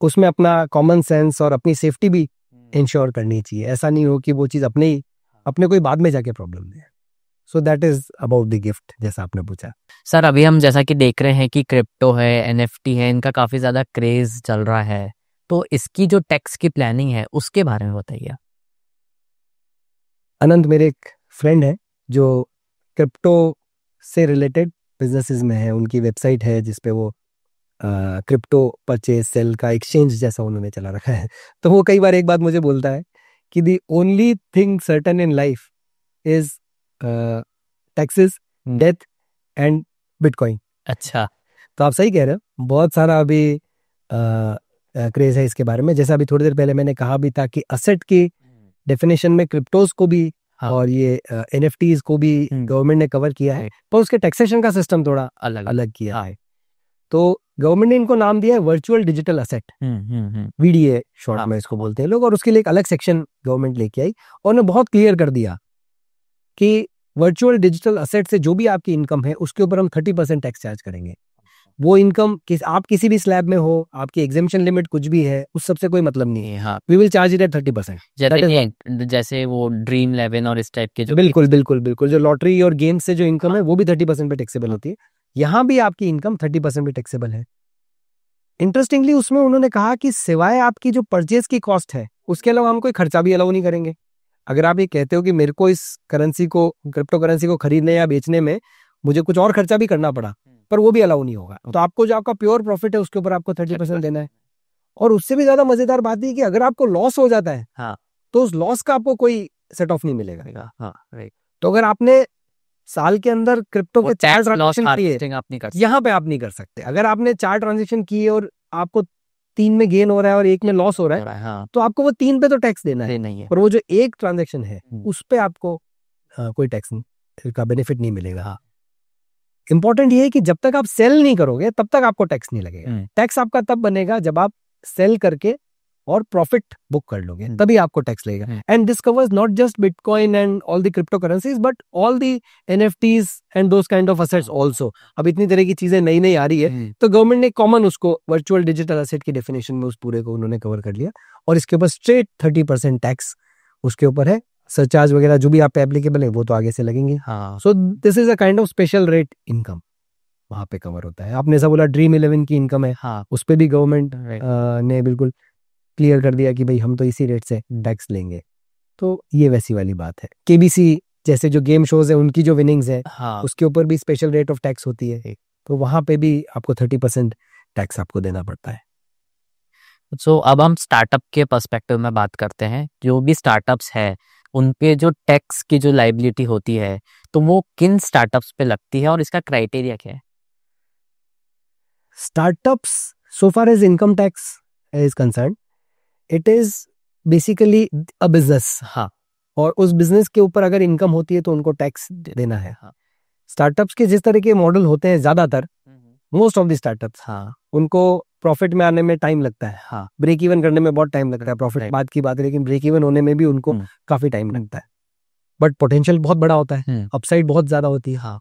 उसमें अपना कॉमन सेंस और अपनी सेफ्टी भी इंश्योर करनी चाहिए। ऐसा नहीं हो कि वो चीज़ अपने कोई बाद में जाके problem they. So that is about the gift, जैसा आपने पूछा। सर अभी हम जैसा कि देख रहे हैं कि क्रिप्टो है, एनएफटी है, इनका काफ़ी ज़्यादा क्रेज चल रहा है, तो इसकी जो टैक्स की प्लानिंग है उसके बारे में बताइए। अनंत मेरे एक फ्रेंड है जो क्रिप्टो से रिलेटेड बिजनेसेस में है। उनकी वेबसाइट है जिसपे वो क्रिप्टो परचेज सेल का एक्सचेंज जैसा उन्होंने चला रखा है। तो वो कई बार एक बात मुझे बोलता है कि the only thing certain in life is taxes, death and bitcoin. अच्छा, तो आप सही कह रहे हो, बहुत सारा अभी क्रेज है इसके बारे में। जैसा अभी थोड़ी देर पहले मैंने कहा भी था कि असेट की डेफिनेशन में क्रिप्टोज को भी और ये एनएफटीज को भी गवर्नमेंट ने कवर किया है, पर उसके टैक्सेशन का सिस्टम थोड़ा अलग किया है। तो गवर्नमेंट ने इनको नाम दिया है virtual digital asset, VDA short में इसको बोलते हैं लोग, और उसके लिए एक अलग सेक्शन गवर्नमेंट लेके आई और उन्होंने बहुत क्लियर कर दिया कि वर्चुअल डिजिटल असेट से जो भी आपकी इनकम है उसके ऊपर हम 30% टैक्स चार्ज करेंगे। वो इनकम आप किसी भी स्लैब में हो, आपकी एग्जेम्पशन लिमिट कुछ भी है, उस सबसे कोई मतलब नहीं है। हाँ, we will charge it at 30%। जैसे वो ड्रीम 11 और इस टाइप के जो बिल्कुल बिल्कुल बिल्कुल, जो लॉटरी और गेम से जो इनकम है वो भी 30% पे टैक्सेबल होती है। यहाँ भी आपकी इनकम 30% पे टैक्सेबल है। इंटरेस्टिंगली उसमें उन्होंने कहा कि सिवाय आपकी जो परचेज की कॉस्ट है उसके अलावा हम कोई खर्चा भी अलाउ नहीं करेंगे। अगर आप ये कहते हो कि मेरे को इस करेंसी को, क्रिप्टो करेंसी को खरीदने या बेचने में मुझे कुछ और खर्चा भी करना पड़ा, पर वो भी अलाउ नहीं होगा। तो आपको जो आपका प्योर प्रॉफिट है उसके ऊपर आपको 30% देना है। और उससे भी ज्यादा मजेदार बात है कि अगर आपको लॉस हो जाता है, हाँ, तो उस लॉस का आपको कोई सेट ऑफ नहीं मिलेगा। हाँ, तो अगर आपने साल के अंदर क्रिप्टो के 4 ट्रांजेक्शन किए, यहाँ पे आप नहीं कर सकते। अगर आपने 4 ट्रांजेक्शन किए और आपको 3 में गेन हो रहा है और 1 में लॉस हो रहा है, हाँ, तो आपको वो 3 पे तो टैक्स देना है, पर वो जो एक ट्रांजेक्शन है उस पे आपको कोई टैक्स का बेनिफिट नहीं मिलेगा। हाँ, इंपॉर्टेंट ये है कि जब तक आप सेल नहीं करोगे तब तक आपको टैक्स नहीं लगेगा। टैक्स आपका तब बनेगा जब आप सेल करके और प्रॉफिट बुक कर लोगे, तभी आपको टैक्स लगेगा। And this covers not just bitcoin and all the crypto currencies but all the NFTs and those kind of assets also. अब इतनी तरह की चीजें नई नई आ रही है, तो गवर्नमेंट ने कॉमन उसको वर्चुअल डिजिटल असेट की डेफिनेशन में उस पूरे को उन्होंने कवर कर लिया और इसके ऊपर स्ट्रेट 30% टैक्स उसके ऊपर है। सरचार्ज वगैरह जो भी आप पे एप्लीकेबल है वो तो आगे से लगेंगे। हाँ, सो this is a kind of special rate income वहां पे कवर होता है। आपने ऐसा बोला ड्रीम 11 की इनकम है, हाँ, उस पे भी गवर्नमेंट ने बिल्कुल क्लियर कर दिया कि भाई हम तो इसी रेट से टैक्स लेंगे। तो ये वैसी वाली बात है। केबीसी जैसे जो गेम शोज है उनकी जो विनिंग्स है, हाँ, उसके ऊपर भी स्पेशल रेट ऑफ टैक्स होती है, तो वहां पे भी आपको 30% टैक्स आपको देना पड़ता है। सो अब हम स्टार्टअप के पर्सपेक्टिव में बात करते हैं। जो भी स्टार्टअप्स है उनपे जो टैक्स की जो लाइबिलिटी होती है तो वो किन स्टार्टअप्स पे लगती है और इसका क्राइटेरिया क्या है? Startups so far as income tax is concern, it is basically a business. हाँ, और उस बिजनेस के ऊपर अगर इनकम होती है तो उनको टैक्स देना है। हाँ, स्टार्टअप्स के जिस तरह के मॉडल होते हैं ज्यादातर, मोस्ट ऑफ द स्टार्टअप्स, हाँ, उनको प्रॉफिट में आने में टाइम लगता है। हाँ, ब्रेक इवन करने में बहुत टाइम लगता है। प्रॉफिट बाद की बात है, लेकिन ब्रेक इवन होने में भी उनको काफी टाइम लगता है। बट पोटेंशियल बहुत बड़ा होता है, अपसाइड बहुत ज्यादा होती है। हाँ,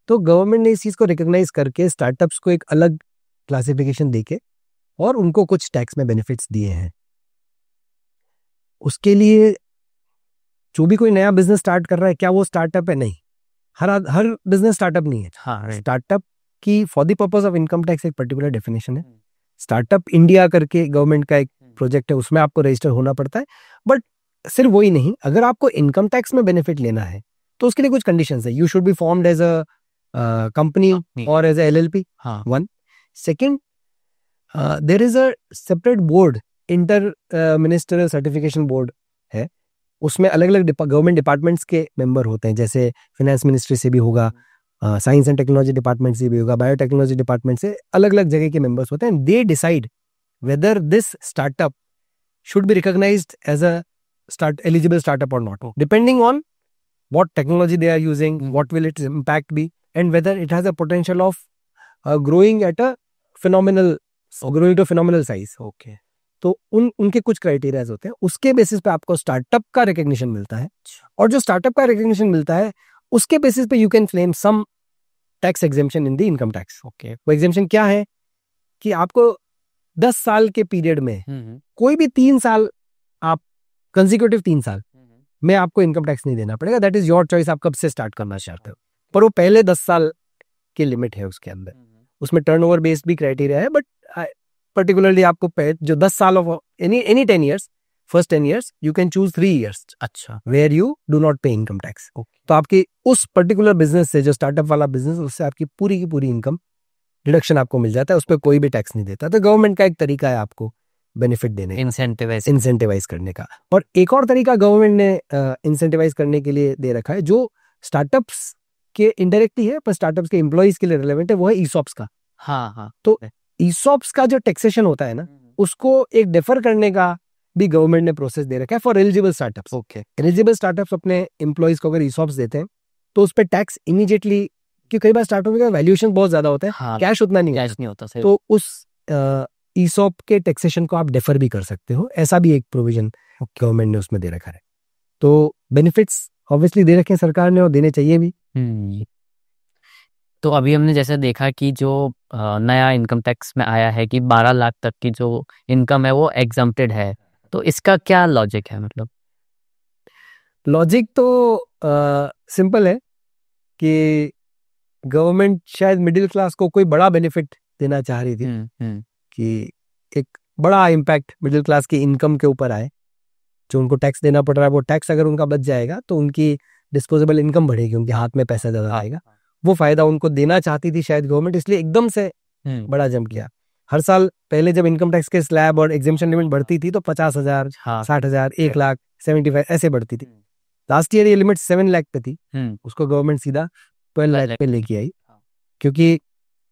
तो गवर्नमेंट ने इस चीज को रिकॉग्नाइज करके स्टार्टअप्स को एक अलग क्लासिफिकेशन देके और उनको कुछ टैक्स में बेनिफिट्स दिए हैं। उसके लिए जो भी कोई नया बिजनेस स्टार्ट कर रहा है, क्या वो स्टार्टअप है? नहीं, हर बिजनेस स्टार्टअप नहीं है। हाँ, स्टार्टअप की for the purpose of income tax एक पर्टिकुलर डेफिनेशन है। स्टार्टअप इंडिया करके गवर्नमेंट का एक प्रोजेक्ट है, उसमें आपको रजिस्टर होना पड़ता है। बट सिर्फ वही नहीं, अगर आपको इनकम टैक्स में बेनिफिट लेना है तो उसके लिए कुछ कंडीशंस है। You should be formed as a company or as a LLP, one. Second, there is a separate board, inter ministerial certification board है। उसमें अलग अलग गवर्नमेंट डिपार्टमेंट्स के मेंबर होते हैं, जैसे फाइनेंस मिनिस्ट्री से भी होगा, साइंस एंड टेक्नोलॉजी डिपार्टमेंट से भी होगा, बायोटेक्नोलॉजी डिपार्टमेंट से, अलग अलग जगह के मेंबर्स होते हैं। They decide whether this startup should be recognised as a eligible startup or not, depending on what technology they are using, what will its impact be, and whether it has a potential of growing at a phenomenal size. Okay, तो उनके कुछ क्राइटेरियाज होते हैं, उसके बेसिस पे आपको स्टार्टअप का रिकग्निशन मिलता है, और जो स्टार्टअप का रिकग्निशन मिलता है उसके बेसिस पे you can claim some tax exemption in the income tax. Okay, वो एग्जेम्पशन क्या है कि आपको 10 साल के पीरियड में कोई भी 3 साल, आप कंसेक्यूटिव 3 साल में आपको इनकम टैक्स नहीं देना पड़ेगा. दैट इज योर चॉइस, आप कब से स्टार्ट करना चाहते हो. पर वो पहले 10 साल की लिमिट है उसके अंदर. उसमें टर्नओवर बेस्ड भी क्राइटेरिया है, बट पर्टिकुलरली आपको जो 10 साल of any 10 years, first 10 years you can choose 3 years. अच्छा, वेयर यू डू नॉट पे इनकम टैक्स. तो आपकी उस पर्टिकुलर बिजनेस से, जो स्टार्टअप वाला बिजनेस, उससे आपकी पूरी की पूरी इनकम डिडक्शन आपको मिल जाता है, उस पर कोई भी टैक्स नहीं देता. तो गवर्नमेंट का एक तरीका है आपको बेनिफिट देने का, इंसेंटिवाइज करने का. और एक और तरीका गवर्नमेंट ने इंसेंटिवाइज करने के लिए दे रखा है, जो स्टार्टअप्स के इनडायरेक्टली है पर स्टार्टअप्स के एम्प्लॉइज के लिए रिलेवेंट है, वो है ईसॉप्स का. हाँ. तो ईसॉप्स का जो टैक्सेशन होता है ना, उसको एक डिफर करने का भी गवर्नमेंट ने प्रोसेस दे रखा है for eligible startups. Okay, eligible startups अपने एम्प्लॉइज को अगर ईसॉप्स देते हैं तो उस पर टैक्स इमीडिएटली, क्योंकि कई बार स्टार्टअप का वैल्यूएशन बहुत ज्यादा होता है, हाँ, कैश उतना नहीं होता. तो उस ईसॉप के टैक्सेशन को आप डिफर भी कर सकते हो. ऐसा भी एक प्रोविजन गवर्नमेंट ने उसमें दे रखा है. तो बेनिफिट्स ऑब्वियसली दे रखे हैं सरकार ने, और देने चाहिए भी. तो अभी हमने जैसे देखा कि जो नया इनकम टैक्स में आया है कि 12 लाख तक की जो इनकम है वो एग्जम्प्टेड है, तो इसका क्या लॉजिक है? मतलब लॉजिक तो सिंपल है कि गवर्नमेंट शायद मिडिल क्लास को कोई बड़ा बेनिफिट देना चाह रही थी, कि एक बड़ा इम्पैक्ट मिडिल क्लास की इनकम के ऊपर आए. जो उनको टैक्स देना पड़ रहा है, वो टैक्स अगर उनका बच जाएगा तो उनकी डिस्पोजेबल इनकम बढ़ेगी, उनके हाथ में पैसा ज्यादा आएगा. वो फायदा उनको देना चाहती थी शायद गवर्नमेंट, इसलिए एकदम से बड़ा जंप किया. हर साल पहले जब इनकम टैक्स के स्लैब और एग्जेम्पशन लिमिट बढ़ती थी तो 50,000, 60,000, 1 लाख, 75 ऐसे बढ़ती थी. लास्ट ईयर ये लिमिट 7 लाख पे थी, उसको गवर्नमेंट सीधा 12 लाख पे लेके आई, क्योंकि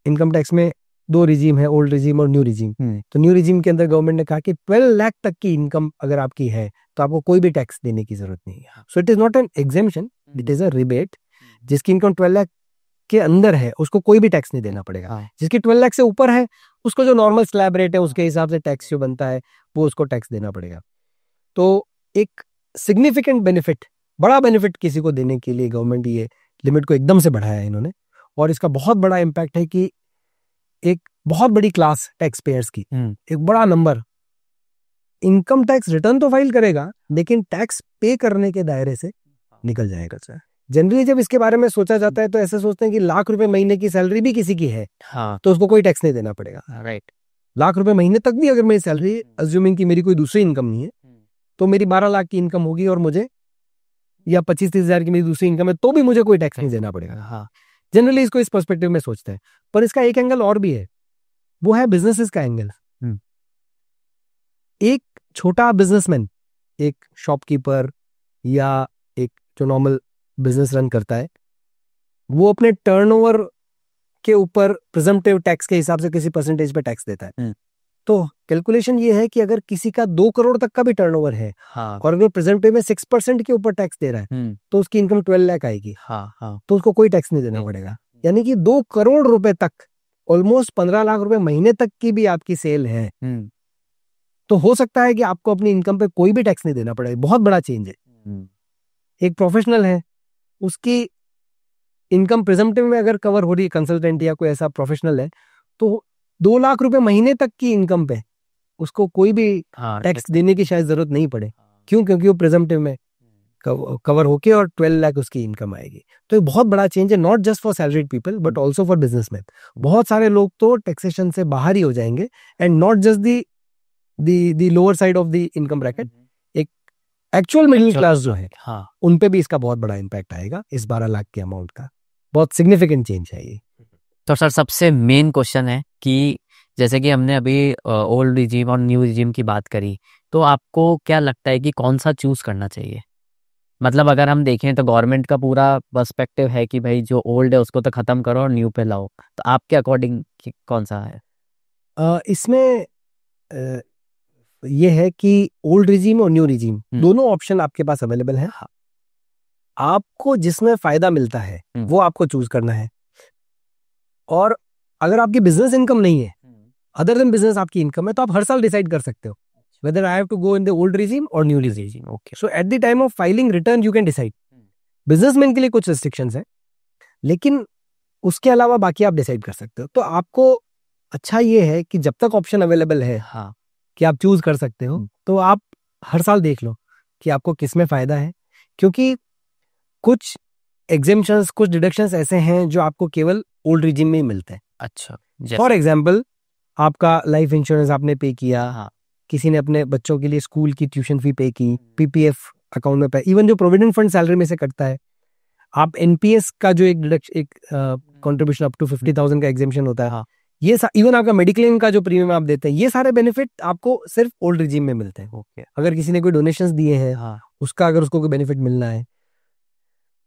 इनकम टैक्स में 2 रिजीम है, ओल्ड रिजीम और न्यू रिजीम. तो न्यू रिजीम के अंदर गवर्नमेंट ने कहा कि 12 लाख तक की इनकम अगर आपकी है तो आपको कोई भी टैक्स देने की जरूरत नहीं है. सो it is not an exemption, it is a rebate. जिसकी इनकम 12 लाख के अंदर है उसको कोई भी टैक्स नहीं देना पड़ेगा. जिसकी 12 लाख से ऊपर है उसको जो नॉर्मल स्लैब रेट है उसके हिसाब से टैक्स जो बनता है वो उसको टैक्स देना पड़ेगा. तो एक सिग्निफिकेंट बेनिफिट, बड़ा बेनिफिट किसी को देने के लिए गवर्नमेंट ये लिमिट को एकदम से बढ़ाया है इन्होंने. और इसका बहुत बड़ा इम्पैक्ट है कि एक बहुत बड़ी क्लास टैक्स पेयर्स की, एक बड़ा नंबर इनकम टैक्स रिटर्न तो फाइल करेगा लेकिन टैक्स पे करने के दायरे से निकल जाएगा. जनरली जब इसके बारे में सोचा जाता है तो ऐसे सोचते हैं कि लाख रुपए महीने की सैलरी भी किसी की है, तो उसको कोई टैक्स नहीं देना पड़ेगा. राइट. लाख रुपए महीने तक भी अगर मेरी सैलरी, अज्यूमिंग कि मेरी कोई दूसरी इनकम नहीं है, तो मेरी 12 लाख की इनकम होगी और मुझे, या 25-30 हजार की मेरी दूसरी इनकम है, तो भी मुझे कोई टैक्स नहीं देना पड़ेगा. जनरली इसको इस पर्सपेक्टिव में सोचते हैं. पर इसका एक एंगल और भी है, वो है बिजनेसेस का एंगल. एक छोटा बिजनेसमैन, एक शॉपकीपर या एक जो नॉर्मल बिजनेस रन करता है, वो अपने टर्नओवर के ऊपर प्रिजम्पटिव टैक्स के हिसाब से किसी परसेंटेज पे टैक्स देता है. तो कैलकुलेशन ये है कि अगर किसी का 2 करोड़ तक का भी टर्नओवर है, और अगर प्रिजम्पटिव में 6% के ऊपर टैक्स दे रहा है, तो उसकी इनकम 12 लाख आएगी. तो उसको कोई टैक्स नहीं देना पड़ेगा. यानी कि 2 करोड़ रुपए तक, ऑलमोस्ट 15 लाख रुपए महीने तक की भी आपकी सेल है, तो हो सकता है कि आपको अपनी इनकम पे कोई भी टैक्स नहीं देना पड़ेगा. बहुत बड़ा चेंज है. एक प्रोफेशनल है, उसकी इनकम प्रिजम्पटिव में अगर कवर हो रही है, कंसल्टेंट या कोई ऐसा प्रोफेशनल है, तो 2 लाख रुपए महीने तक की इनकम पे उसको कोई भी टैक्स देने की शायद जरूरत नहीं पड़े. क्यों? क्योंकि वो प्रिजम्पटिव में कवर होके और 12 लाख उसकी इनकम आएगी. तो एक बहुत बड़ा चेंज है, not just for salaried people but also for businessman. बहुत सारे लोग तो टैक्सेशन से बाहर ही हो जाएंगे, and not just the lower side of the income bracket, एक एक्चुअल मिडिल क्लास जो है, उन पे भी इसका बहुत बड़ा इम्पैक्ट आएगा. इस 12 लाख के अमाउंट का बहुत सिग्निफिकेंट चेंज है ये. तो सर सबसे मेन क्वेश्चन है कि जैसे कि हमने अभी ओल्ड रिजीम और न्यू रिजीम की बात करी, तो आपको क्या लगता है कि कौन सा चूज करना चाहिए? मतलब अगर हम देखें तो गवर्नमेंट का पूरा पर्सपेक्टिव है कि भाई जो ओल्ड है उसको तो खत्म करो और न्यू पे लाओ, तो आपके अकॉर्डिंग कौन सा है? इसमें ये है कि ओल्ड रिजीम और न्यू रिजीम दोनों ऑप्शन आपके पास अवेलेबल है. आपको जिसमें फायदा मिलता है वो आपको चूज करना है। और अगर आपकी बिजनेस इनकम नहीं है, अदर देन बिजनेस आपकी इनकम है, तो आप हर साल डिसाइड कर सकते हो whether I have to go in the old regime or new regime. Okay. So at the time of filing return you can decide. Businessman के लिए कुछ रिस्ट्रिक्शंस है, लेकिन उसके अलावा बाकी आप डिसाइड कर सकते हो। तो आपको अच्छा ये है कि जब तक ऑप्शन अवेलेबल है कि आप चूज कर सकते हो, तो आप हर साल देख लो कि आपको किस में फायदा है, क्योंकि कुछ एग्जेम्पशंस, कुछ डिडक्शंस ऐसे हैं जो आपको केवल ओल्ड रिजीम में ही मिलते हैं। अच्छा, फॉर एग्जाम्पल आपका लाइफ इंश्योरेंस आपने पे किया, किसी ने अपने बच्चों के लिए स्कूल की ट्यूशन फी पे की, पीपीएफ अकाउंट में पे, इवन जो प्रोविडेंट फंड सैलरी में से कटता है, आप एनपीएस का जो एक कंट्रीब्यूशन अप टू 50,000 का एग्जेम्पशन होता है, ये इवन आपका मेडिक्लेम का जो प्रीमियम आप देते हैं, ये सारे बेनिफिट आपको सिर्फ ओल्ड रिजीम में मिलते हैं। अगर किसी ने कोई डोनेशंस दिए हैं, उसका अगर उसको कोई बेनिफिट मिलना है,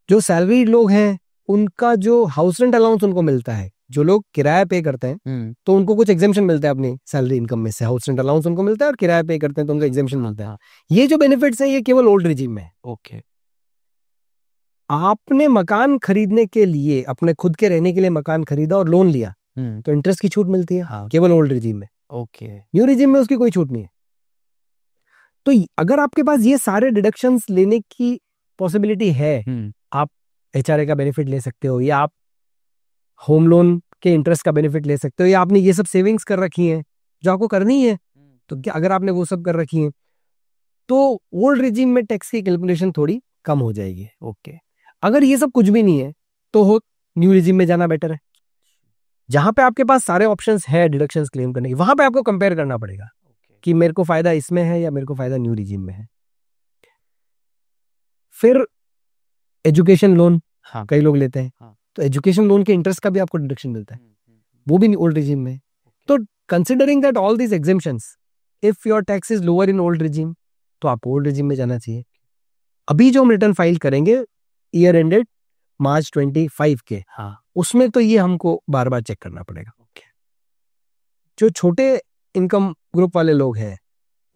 जो सैलरी लोग हैं उनका जो हाउस रेंट अलाउंस उनको मिलता है, जो लोग किराया पे करते हैं तो उनको कुछ एग्जेम्पशन मिलता है अपनी सैलरी इनकम में से, हाउस रेंट अलाउंस उनको मिलता है, और किराया पे करते हैं तो उनको एग्जेम्पशन मिलता है। ये जो बेनिफिट्स हैं ये केवल ओल्ड रिजीम में है। ओके, आपने मकान खरीदने के लिए, अपने खुद के रहने के लिए मकान खरीदा और लोन लिया, तो इंटरेस्ट की छूट मिलती है केवल ओल्ड रिजीम में। ओके, न्यू रिजीम में उसकी कोई छूट नहीं है। तो अगर आपके पास ये सारे डिडक्शंस लेने की पॉसिबिलिटी है, आप एचआरए का बेनिफिट ले सकते हो, या आप होम लोन के इंटरेस्ट का बेनिफिट ले सकते हो, या आपने ये सब सेविंग्स कर रखी हैं जो आपको करनी है, तो क्या अगर आपने वो सब कर रखी है तो ओल्ड रिजीम में टैक्स की कैलकुलेशन थोड़ी कम हो जाएगी। ओके, अगर ये सब कुछ भी नहीं है तो हो न्यू रिजीम में जाना बेटर है, जहां पे आपके पास सारे ऑप्शंस है डिडक्शंस क्लेम करने की। वहां पे आपको कंपेयर करना पड़ेगा कि मेरे को फायदा इसमें है या मेरे को फायदा न्यू रिजीम में है। फिर एजुकेशन लोन कई लोग लेते हैं, तो एजुकेशन लोन के इंटरेस्ट का भी आपको डिडक्शन मिलता है, वो भी ओल्ड रिजीम में। तो considering that all these exemptions, if your tax is lower in old regime, तो आपको ओल्ड रिजीम में जाना चाहिए। अभी जो हम रिटर्न फाइल करेंगे ईयर एंडेड मार्च 25 के, उसमें तो ये हमको बार बार चेक करना पड़ेगा। जो छोटे इनकम ग्रुप वाले लोग हैं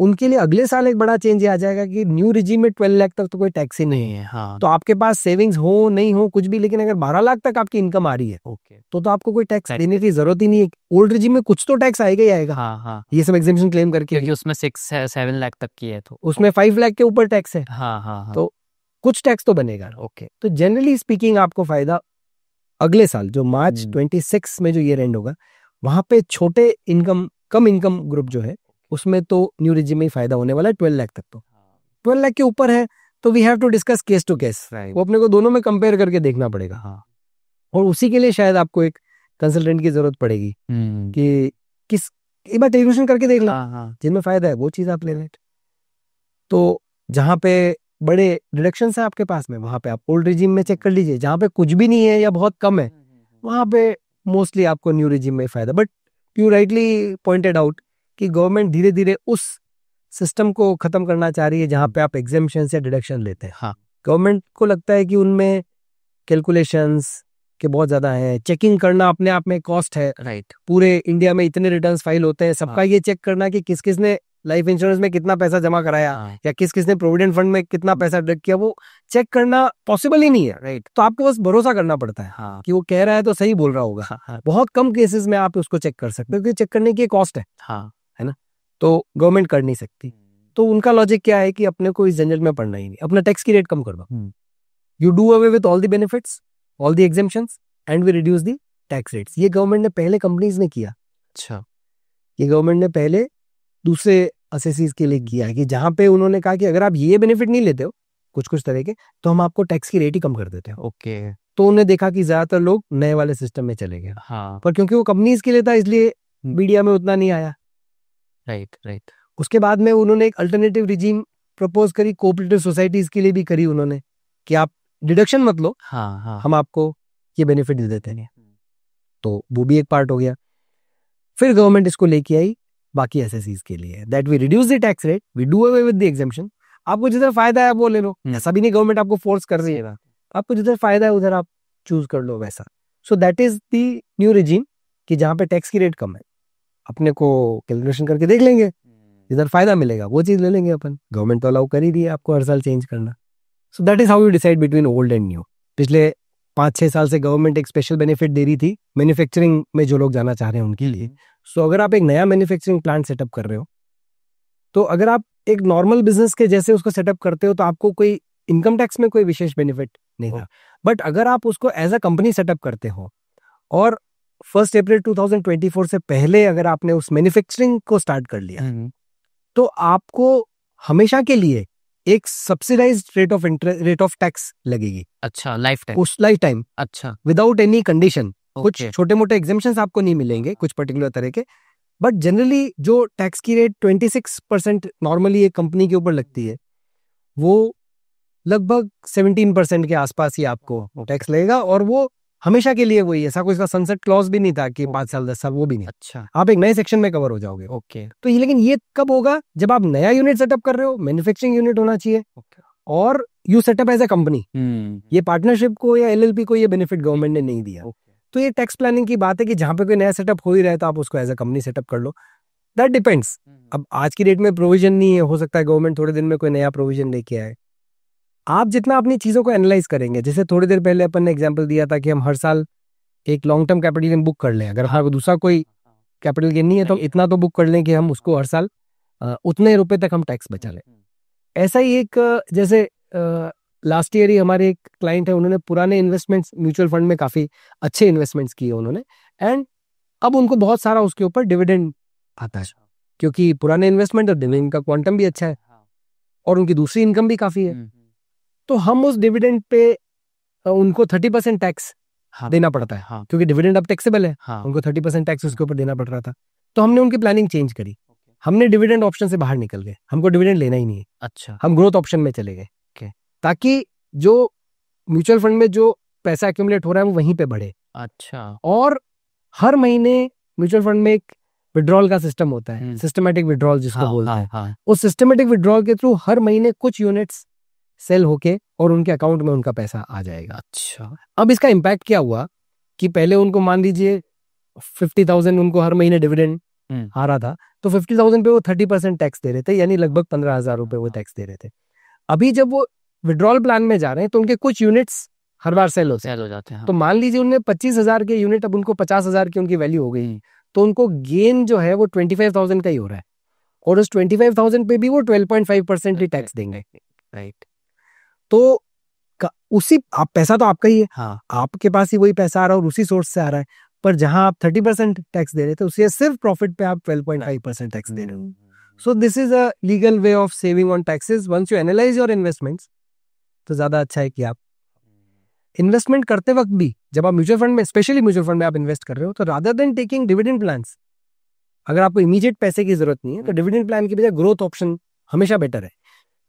उनके लिए अगले साल एक बड़ा चेंज आ जाएगा कि न्यू रिजीम में 12 लाख तक तो कोई टैक्स ही नहीं है। तो आपके पास सेविंग्स हो नहीं हो कुछ भी, लेकिन अगर 12 लाख तक आपकी इनकम आ रही है तो आपको कोई टैक्स देने की जरूरत ही नहीं है। ओल्ड रिजीम में कुछ तो टैक्स आएगा ही आएगा। ये सब एग्जेम्पशन क्लेम करके, क्योंकि उसमें 6-7 लाख तक की है तो उसमें 5 लाख के ऊपर टैक्स है। तो कुछ टैक्स तो बनेगा। तो जनरली स्पीकिंग आपको फायदा अगले साल जो मार्च 26 में जो ईयर एंड होगा, वहां पे छोटे इनकम, कम इनकम ग्रुप जो है उसमें तो न्यू रिजीम में ही फायदा होने वाला है 12 लाख तक। तो 12 लाख के ऊपर है तो we have to discuss case to case, वो अपने को दोनों में कंपेयर करके देखना पड़ेगा। और उसी के लिए शायद आपको एक कंसल्टेंट की जरूरत पड़ेगी कि किस एक बार टेलीविजन करके देख लो, जिनमें फायदा है वो चीज आप ले लें। तो जहाँ पे बड़े डिडक्शंस है आपके पास में, वहां पे आप ओल्ड रिजीम में चेक कर लीजिए। जहाँ पे कुछ भी नहीं है या बहुत कम है, वहां पे मोस्टली आपको न्यू रिजीम में फायदा। But you rightly pointed out कि गवर्नमेंट धीरे धीरे उस सिस्टम को खत्म करना चाह रही है जहां पे आप एग्जेम्पशन या डिडक्शन लेते हैं। गवर्नमेंट को लगता है कि उनमें कैलकुलेशंस के बहुत ज्यादा है, चेकिंग करना अपने आप में कॉस्ट है। पूरे इंडिया में इतने रिटर्न्स फाइल होते हैं, सबका ये चेक करना कि किस किस ने लाइफ इंश्योरेंस में कितना पैसा जमा कराया या किस किस ने प्रोविडेंट फंड में कितना पैसा डिडक्ट किया, वो चेक करना पॉसिबल ही नहीं है। तो आपको बस भरोसा करना पड़ता है कि वो कह रहा है तो सही बोल रहा होगा। बहुत कम केसेस में आप उसको चेक कर सकते हो क्योंकि चेक करने की कॉस्ट है ना, तो गवर्नमेंट कर नहीं सकती। तो उनका लॉजिक क्या है कि अपने को इस झंझट में पड़ना ही नहीं, अपना टैक्स की रेट कम कर दो। You do away with all the benefits, all the exemptions and we reduce the tax rates. ये गवर्नमेंट ने पहले कंपनीज ने किया। अच्छा, ये गवर्नमेंट ने पहले दूसरे असेसीज के लिए किया कि जहां पे उन्होंने कहा कि अगर आप ये बेनिफिट नहीं लेते हो कुछ कुछ तरह के, तो हम आपको टैक्स की रेट ही कम कर देते हैं। ओके, तो उन्होंने देखा कि ज्यादातर लोग नए वाले सिस्टम में चले गए। पर क्योंकि वो कंपनीज के लिए था इसलिए मीडिया में उतना नहीं आया। राइट। उसके बाद में उन्होंने एक अल्टरनेटिव रिजीम प्रपोज करी, कोऑपरेटिव सोसाइटीज के लिए भी करी उन्होंने कि आप डिडक्शन मत लो, हम आपको ये बेनिफिट दे देते हैं। तो वो भी एक पार्ट हो गया। फिर गवर्नमेंट इसको लेके आई बाकी एसएससीज के लिए, that we reduce the tax rate, we do away with the exemption. आपको जिधर फायदा है वो ले लो, ऐसा भी नहीं गवर्नमेंट आपको फोर्स कर रही है, आपको जिधर फायदा है उधर आप चूज कर लो वैसा। सो that is the new regime कि जहां पे टैक्स की रेट कम है, अपने को कैलकुलेशन करके देख लेंगे, जिधर फायदा मिलेगा वो चीज ले लेंगे अपन। गवर्नमेंट तो अलाउ कर ही रही है आपको हर साल चेंज करना। सो that is how you decide between old and new. पिछले 5-6 साल से गवर्नमेंट एक स्पेशल बेनिफिट दे रही थी मैन्युफैक्चरिंग में जो लोग जाना चाह रहे हैं उनके लिए। सो अगर आप एक नया मैन्युफैक्चरिंग प्लांट सेटअप कर रहे हो, तो अगर आप एक नॉर्मल बिजनेस के जैसे उसको सेटअप करते हो तो आपको कोई इनकम टैक्स में कोई विशेष बेनिफिट नहीं था। बट अगर आप उसको एज अ कंपनी सेटअप करते हो और 1 अप्रैल 2024 से पहले अगर आपने उस मैन्युफैक्चरिंग को स्टार्ट कर लिया, तो आपको हमेशा के लिए एक सब्सिडाइज्ड रेट ऑफ टैक्स लगेगी। अच्छा, लाइफ टाइम? उस लाइफ टाइम। अच्छा, विदाउट एनी कंडीशन। कुछ Okay. छोटे मोटे एग्जेम्पशंस आपको नहीं मिलेंगे कुछ पर्टिकुलर तरह के, बट जनरली जो टैक्स की रेट 26% नॉर्मली एक कंपनी के ऊपर लगती है, वो लगभग 17% के आसपास ही आपको टैक्स लगेगा। और वो हमेशा के लिए वही, ऐसा कोई इसका सनसेट क्लॉज भी नहीं था कि 5 साल 10 साल, वो भी नहीं। अच्छा, आप एक नए सेक्शन में कवर हो जाओगे। ओके, तो ये, लेकिन ये कब होगा? जब आप नया यूनिट सेटअप कर रहे हो, मैन्युफैक्चरिंग यूनिट होना चाहिए, और you set up as a company. ये पार्टनरशिप को या एलएलपी को ये बेनिफिट गवर्नमेंट ने नहीं दिया। तो ये टैक्स प्लानिंग की बात है कि जहां पे कोई नया सेटअप हो ही रहा है तो आप उसको एज ए कंपनी सेटअप कर लो। That depends. अब आज की डेट में प्रोविजन नहीं है, हो सकता है गवर्नमेंट थोड़े दिन में कोई नया प्रोविजन लेके आए। आप जितना अपनी चीजों को एनालाइज करेंगे, जैसे थोड़ी देर पहले अपन ने एग्जांपल दिया था कि हम हर साल एक long term capital gain book कर लें। अगर हमारे को दूसरा कोई कैपिटल गेन नहीं है तो हम इतना तो बुक कर लें कि हम उसको हर साल उतने रुपए तक हम टैक्स बचा लें। ऐसा ही एक जैसे लास्ट ईयर ही हमारे एक क्लाइंट है, उन्होंने पुराने इन्वेस्टमेंट्स म्यूचुअल फंड में काफी अच्छे इन्वेस्टमेंट्स किए उन्होंने, एंड अब उनको बहुत सारा उसके ऊपर डिविडेंड आता है, क्योंकि पुराने इन्वेस्टमेंट और डिविडेंड का क्वांटम भी अच्छा है और उनकी दूसरी इनकम भी काफी है। तो हम उस डिविडेंड पे उनको 30% टैक्स देना पड़ता है, क्योंकि डिविडेंड अब टैक्सेबल है। उनको 30% टैक्स उसके ऊपर देना पड़ रहा था। तो हमने उनकी प्लानिंग चेंज करी, हमने डिविडेंड ऑप्शन से बाहर निकल गए, हमको डिविडेंड लेना ही नहीं है। अच्छा, हम ग्रोथ ऑप्शन में चले गए, ताकि जो म्यूचुअल फंड में जो पैसा एक्यूमुलेट हो रहा है वो वहीं पे बढ़े। अच्छा, और हर महीने म्यूचुअल फंड में एक विड्रॉल का सिस्टम होता है, सिस्टमेटिक विड्रॉल जिसको बोलते हैं। उस सिस्टमेटिक विड्रॉल के थ्रू हर महीने कुछ यूनिट्स सेल होके और उनके अकाउंट में उनका पैसा आ जाएगा। अच्छा, अब इसका इम्पैक्ट क्या हुआ कि पहले उनको मान लीजिए 50,000 उनको हर महीने डिविडेंड आ रहा था, तो 50,000 पे वो 30% टैक्स दे रहे थे, यानी लगभग 15,000 रुपए वो टैक्स दे रहे थे। अभी जब वो विड्रॉल प्लान में जा रहे हैं तो उनके कुछ यूनिट्स हर बार सेल हो जाते हैं। तो मान लीजिए उनने 25,000 के यूनिट, अब उनको 50,000 की उनकी वैल्यू हो गई, तो उनको गेन जो है वो 25,000 का ही हो रहा है, और उस 25,000 पे भी वो 12.5% ही टैक्स देंगे। राइट। तो उसी आप पैसा तो आपका ही है, हाँ, आपके पास ही वही पैसा आ रहा है और उसी सोर्स से आ रहा है, पर जहां आप 30% टैक्स दे रहे थे उससे सिर्फ प्रॉफिट पे आप 12.5% टैक्स दे रहे हो। So this is a legal way of saving on taxes once you analyse your investments. तो ज्यादा अच्छा है कि आप इन्वेस्टमेंट करते वक्त भी, जब आप म्यूचुअल फंड में, स्पेशली म्यूचुअल फंड में आप इन्वेस्ट कर रहे हो, तो rather then taking dividend plans, अगर आपको इमीडिएट पैसे की जरूरत नहीं है तो डिविडेंड प्लान की बजाय ग्रोथ ऑप्शन हमेशा बेटर है,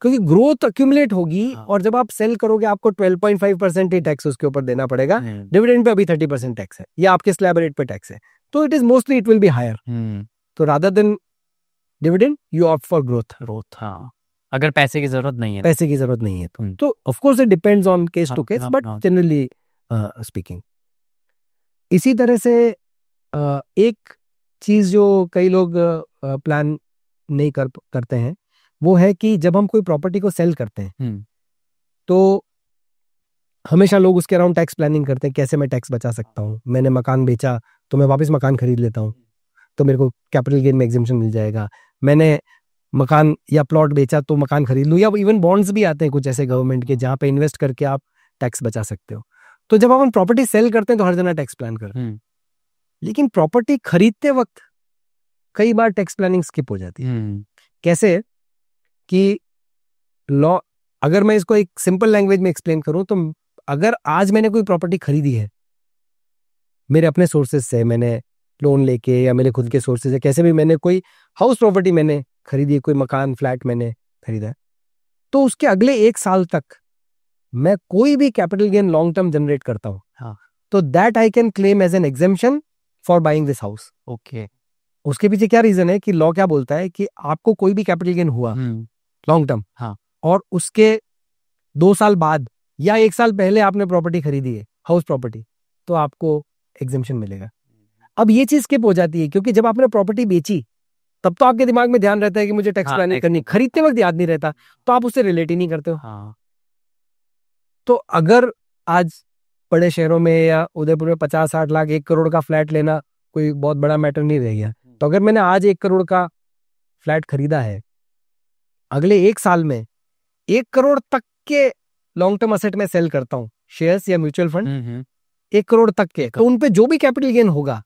क्योंकि ग्रोथ अक्यूमुलेट होगी और जब आप सेल करोगे आपको 12.5% ही टैक्स उसके ऊपर देना पड़ेगा। डिविडेंड पे अभी 30% टैक्स है, या आपके स्लैब रेट पे टैक्स है, तो it is mostly it will be higher. तो rather than dividend you opt for growth. हाँ, अगर पैसे की जरूरत नहीं है, पैसे की जरूरत नहीं है तो of course it depends on case to case, but generally speaking. इसी तरह से एक चीज जो कई लोग प्लान नहीं करते हैं वो है कि जब हम कोई प्रॉपर्टी को सेल करते हैं तो हमेशा लोग उसके अराउंड टैक्स प्लानिंग करते हैं, कैसे मैं टैक्स बचा सकता हूँ। मैंने मकान बेचा तो मैं वापस मकान खरीद लेता हूँ तो मेरे को कैपिटल गेन में एग्जेम्पशन मिल जाएगा। मैंने मकान या प्लॉट बेचा तो मकान खरीद लूँ, या इवन बॉन्ड्स भी आते हैं कुछ ऐसे गवर्नमेंट के जहाँ पे इन्वेस्ट करके आप टैक्स बचा सकते हो। तो जब हम प्रॉपर्टी सेल करते हैं तो हर जना टैक्स प्लान करते हैं, लेकिन प्रॉपर्टी खरीदते वक्त कई बार टैक्स प्लानिंग स्किप हो जाती है। कैसे कि लॉ, अगर मैं इसको एक सिंपल लैंग्वेज में एक्सप्लेन करूं तो अगर आज मैंने कोई प्रॉपर्टी खरीदी है मेरे अपने सोर्सेज से, मैंने लोन लेके या मेरे खुद के सोर्सेज से, कैसे भी मैंने कोई हाउस प्रॉपर्टी मैंने खरीदी है, कोई मकान फ्लैट मैंने खरीदा है, तो उसके अगले 1 साल तक मैं कोई भी capital gain long term generate करता हूं, तो that I can claim as an exemption for buying this house. Okay, उसके पीछे क्या रीजन है कि लॉ क्या बोलता है कि आपको कोई भी कैपिटल गेन हुआ लॉन्ग टर्म, और उसके 2 साल बाद या 1 साल पहले आपने प्रॉपर्टी खरीदी है, हाउस प्रॉपर्टी, तो आपको एग्जेम्पशन मिलेगा। अब ये चीज स्किप हो जाती है क्योंकि जब आपने प्रॉपर्टी बेची तब तो आपके दिमाग में ध्यान रहता है कि मुझे टैक्स प्लानिंग करनी, खरीदते वक्त याद नहीं रहता, तो आप उससे रिलेट ही नहीं करते हो। तो अगर आज बड़े शहरों में या उदयपुर में 50-60 लाख 1 करोड़ का फ्लैट लेना कोई बहुत बड़ा मैटर नहीं रह गया। तो अगर मैंने आज 1 करोड़ का फ्लैट खरीदा है, अगले 1 साल में 1 करोड़ तक के लॉन्ग टर्म असेट में सेल करता हूँ, शेयर्स या म्यूचुअल फंड 1 करोड़ तक के, तो उन पे जो भी कैपिटल गेन होगा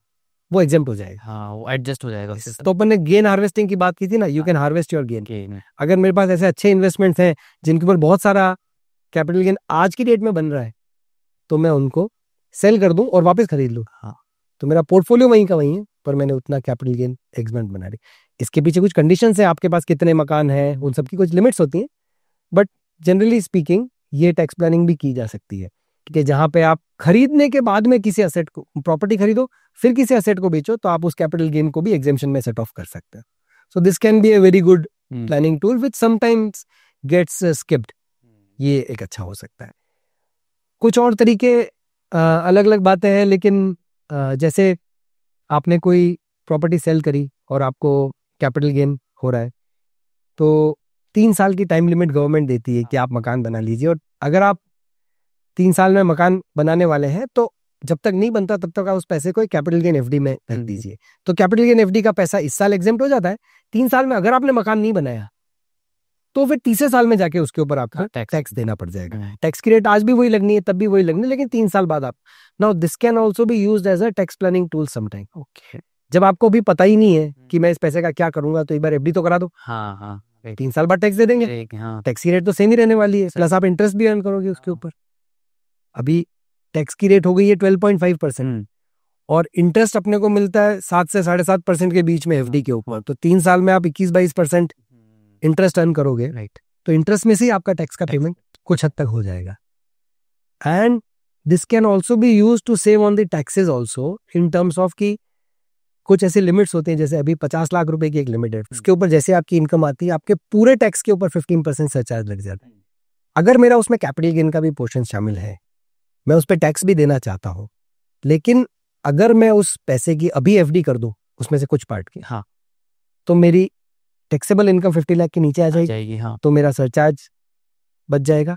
वो एग्जेम्प्ट हो जाएगा। हाँ, वो एडजस्ट हो जाएगा। तो अपन ने गेन हार्वेस्टिंग की बात की थी ना, you can harvest your gain. अगर मेरे पास ऐसे अच्छे इन्वेस्टमेंट्स हैं जिनके ऊपर बहुत सारा कैपिटल गेन आज की डेट में बन रहा है, तो मैं उनको सेल कर दूं और वापस खरीद लूं। हाँ, तो मेरा पोर्टफोलियो वहीं का वहीं है, पर मैंने उतना कैपिटल गेन एग्जमेंट बना दी। इसके पीछे कुछ कंडीशंस है, आपके पास कितने मकान हैं, उन सब की कुछ लिमिट्स होती हैं, बट जनरली स्पीकिंग ये टैक्स प्लानिंग भी की जा सकती है कि जहां पे आप खरीदने के बाद में किसी असेट को, प्रॉपर्टी खरीदो फिर किसी असेट को बेचो, तो आप उस कैपिटल गेन को भी एग्जेम्पशन में सेट ऑफ कर सकते हैं। So this can be a very good planning tool which sometimes gets skipped. ये एक अच्छा हो सकता है। कुछ और तरीके अलग अलग बातें हैं, लेकिन जैसे आपने कोई प्रॉपर्टी सेल करी और आपको कैपिटल गेन हो रहा है, तो 3 साल की टाइम लिमिट गवर्नमेंट देती है कि आप मकान बना लीजिए, और अगर आप 3 साल में मकान बनाने वाले हैं तो जब तक नहीं बनता तब तक आप उस पैसे को कैपिटल गेन एफडी में रख दीजिए। तो कैपिटल गेन एफडी का पैसा इस साल एग्जेम्प्ट हो जाता है। 3 साल में अगर आपने मकान नहीं बनाया तो फिर तीसरे साल में जाके उसके ऊपर आपको टैक्स देना पड़ जाएगा। टैक्स की रेट आज भी वही लगनी है, तब भी वही लगनी है, लेकिन 3 साल बाद आप। Now this can also be used as a tax planning tool sometime. Okay, जब आपको भी पता ही नहीं है कि मैं इस पैसे का क्या करूंगा, तो एक बार एफडी तो करा दो। हाँ, 3 साल बाद टैक्स दे देंगे। टैक्स की रेट तो सेम ही रहने वाली है, प्लस आप इंटरेस्ट भी अर्न करोगे उसके ऊपर। अभी टैक्स की रेट हो गई है 12.5% और इंटरेस्ट अपने को मिलता है 7 से 7.5% के बीच में एफडी के ऊपर। तो 3 साल में आप 21-22% इंटरेस्ट अर्न करोगे, राइट? तो इंटरेस्ट में से ही आपका टैक्स का पेमेंट कुछ हद तक हो जाएगा। And this can also be use to save on the taxes also, in terms of कि कुछ ऐसे लिमिट्स होते हैं, जैसे अभी 50 लाख रुपए की एक लिमिट है, उसके ऊपर जैसे आपकी इनकम आती है आपके पूरे टैक्स के ऊपर 15% सरचार्ज लग जाता है। अगर मेरा उसमें कैपिटल गेन का भी पोर्शन शामिल है, मैं उस पर टैक्स भी देना चाहता हूँ, लेकिन अगर मैं उस पैसे की अभी एफडी कर दूं उसमें से कुछ पार्ट की, हाँ, तो मेरी टैक्सेबल इनकम 50 लाख के नीचे आ जाएगी। हाँ, तो मेरा सरचार्ज बच जाएगा।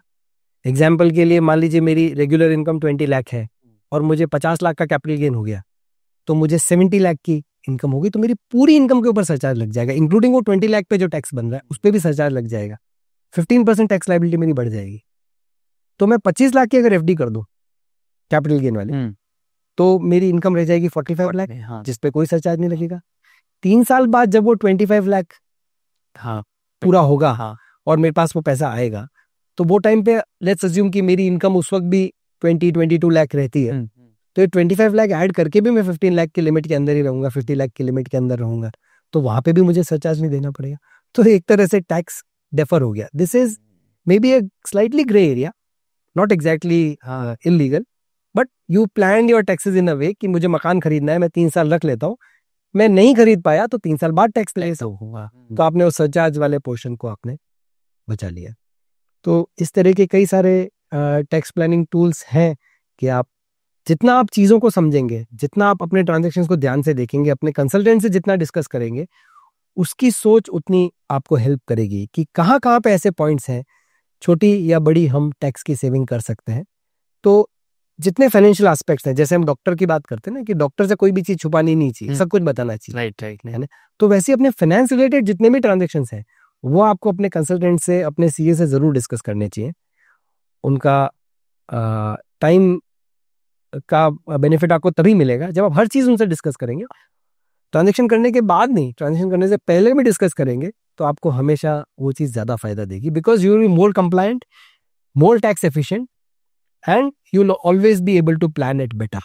एग्जाम्पल के लिए मान लीजिए मेरी रेगुलर इनकम 20 लाख है और मुझे 50 लाख का कैपिटल गेन हो गया, तो मुझे 70 लाख की इनकम होगी, तो मेरी पूरी इनकम के ऊपर सरचार्ज लग जाएगा, इंक्लूडिंग वो 20 लाख पे जो टैक्स बन रहा है उस पर भी सरचार्ज लग जाएगा। 15% टैक्स लायबिलिटी मेरी बढ़ जाएगी। तो मैं 25 लाख की अगर एफडी कर दूं कैपिटल गेन वाले, तो मेरी इनकम रह जाएगी 45 लाख, जिसपे कोई सरचार्ज नहीं लगेगा। 3 साल बाद जब वो 25 लाख पूरा होगा और मेरे पास वो पैसा आएगा, तो वो टाइम पे लेट्स अज्यूम कि मेरी इनकम उस वक्त भी 20-22 लाख रहती है, तो ये 25 लाख ऐड करके भी मैं 15 लाख की लिमिट के अंदर ही रहूंगा, 50 लाख की लिमिट के अंदर रहूंगा, तो वहां पे भी मुझे सरचार्ज नहीं देना पड़ेगा। तो एक तरह से टैक्स डेफर हो गया। This is maybe a slightly grey area, not exactly illegal, but you plan your taxes in a way कि मुझे मकान खरीदना है, मैं 3 साल रख लेता हूँ, मैं नहीं खरीद पाया तो 3 साल बाद टैक्स ले सकूंगा, तो आपने उस सरचार्ज वाले पोर्शन को आपने बचा लिया। तो इस तरह के कई सारे टैक्स प्लानिंग टूल्स हैं कि आप जितना आप चीज़ों को समझेंगे, जितना आप अपने ट्रांजैक्शंस को ध्यान से देखेंगे, अपने कंसल्टेंट से जितना डिस्कस करेंगे, उसकी सोच उतनी आपको हेल्प करेगी कि कहाँ कहाँ पे ऐसे पॉइंट्स हैं छोटी या बड़ी हम टैक्स की सेविंग कर सकते हैं। तो जितने फाइनेंशियल एस्पेक्ट्स हैं, जैसे हम डॉक्टर की बात करते हैं ना कि डॉक्टर से कोई भी चीज छुपानी नहीं चाहिए, सब कुछ बताना चाहिए, राइट है ना? तो वैसे अपने फाइनेंस रिलेटेड जितने भी ट्रांजैक्शंस हैं वो आपको अपने कंसल्टेंट से, अपने सीए से जरूर डिस्कस करने चाहिए। उनका टाइम का बेनिफिट आपको तभी मिलेगा जब आप हर चीज उनसे डिस्कस करेंगे। ट्रांजैक्शन करने के बाद नहीं, ट्रांजैक्शन करने से पहले भी डिस्कस करेंगे, तो आपको हमेशा वो चीज ज्यादा फायदा देगी, because you will be more compliant, more tax efficient, and you'll always be able to plan it better.